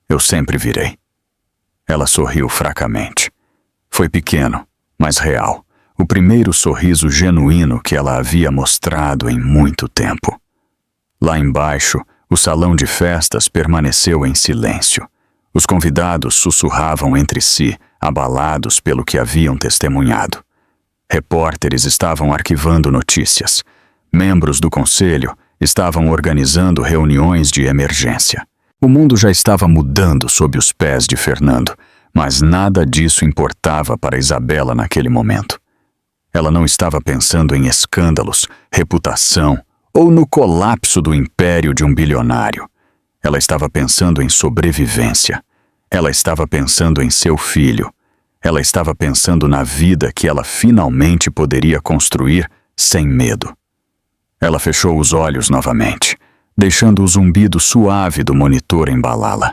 A: Eu sempre virei. Ela sorriu fracamente. Foi pequeno, mas real. O primeiro sorriso genuíno que ela havia mostrado em muito tempo. Lá embaixo, o salão de festas permaneceu em silêncio. Os convidados sussurravam entre si, abalados pelo que haviam testemunhado. Repórteres estavam arquivando notícias. Membros do conselho estavam organizando reuniões de emergência. O mundo já estava mudando sob os pés de Fernando, mas nada disso importava para Isabela naquele momento. Ela não estava pensando em escândalos, reputação ou no colapso do império de um bilionário. Ela estava pensando em sobrevivência. Ela estava pensando em seu filho. Ela estava pensando na vida que ela finalmente poderia construir sem medo. Ela fechou os olhos novamente, deixando o zumbido suave do monitor embalá-la.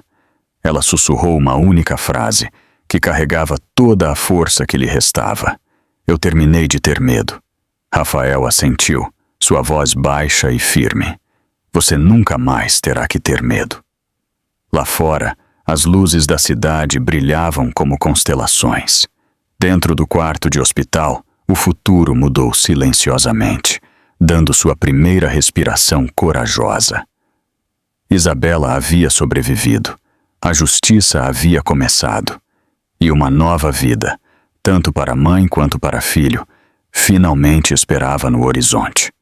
A: Ela sussurrou uma única frase, que carregava toda a força que lhe restava. Eu terminei de ter medo. Rafael assentiu, sua voz baixa e firme. Você nunca mais terá que ter medo. Lá fora, as luzes da cidade brilhavam como constelações. Dentro do quarto de hospital, o futuro mudou silenciosamente, dando sua primeira respiração corajosa. Isabela havia sobrevivido. A justiça havia começado. E uma nova vida, tanto para a mãe quanto para filho, finalmente esperava no horizonte.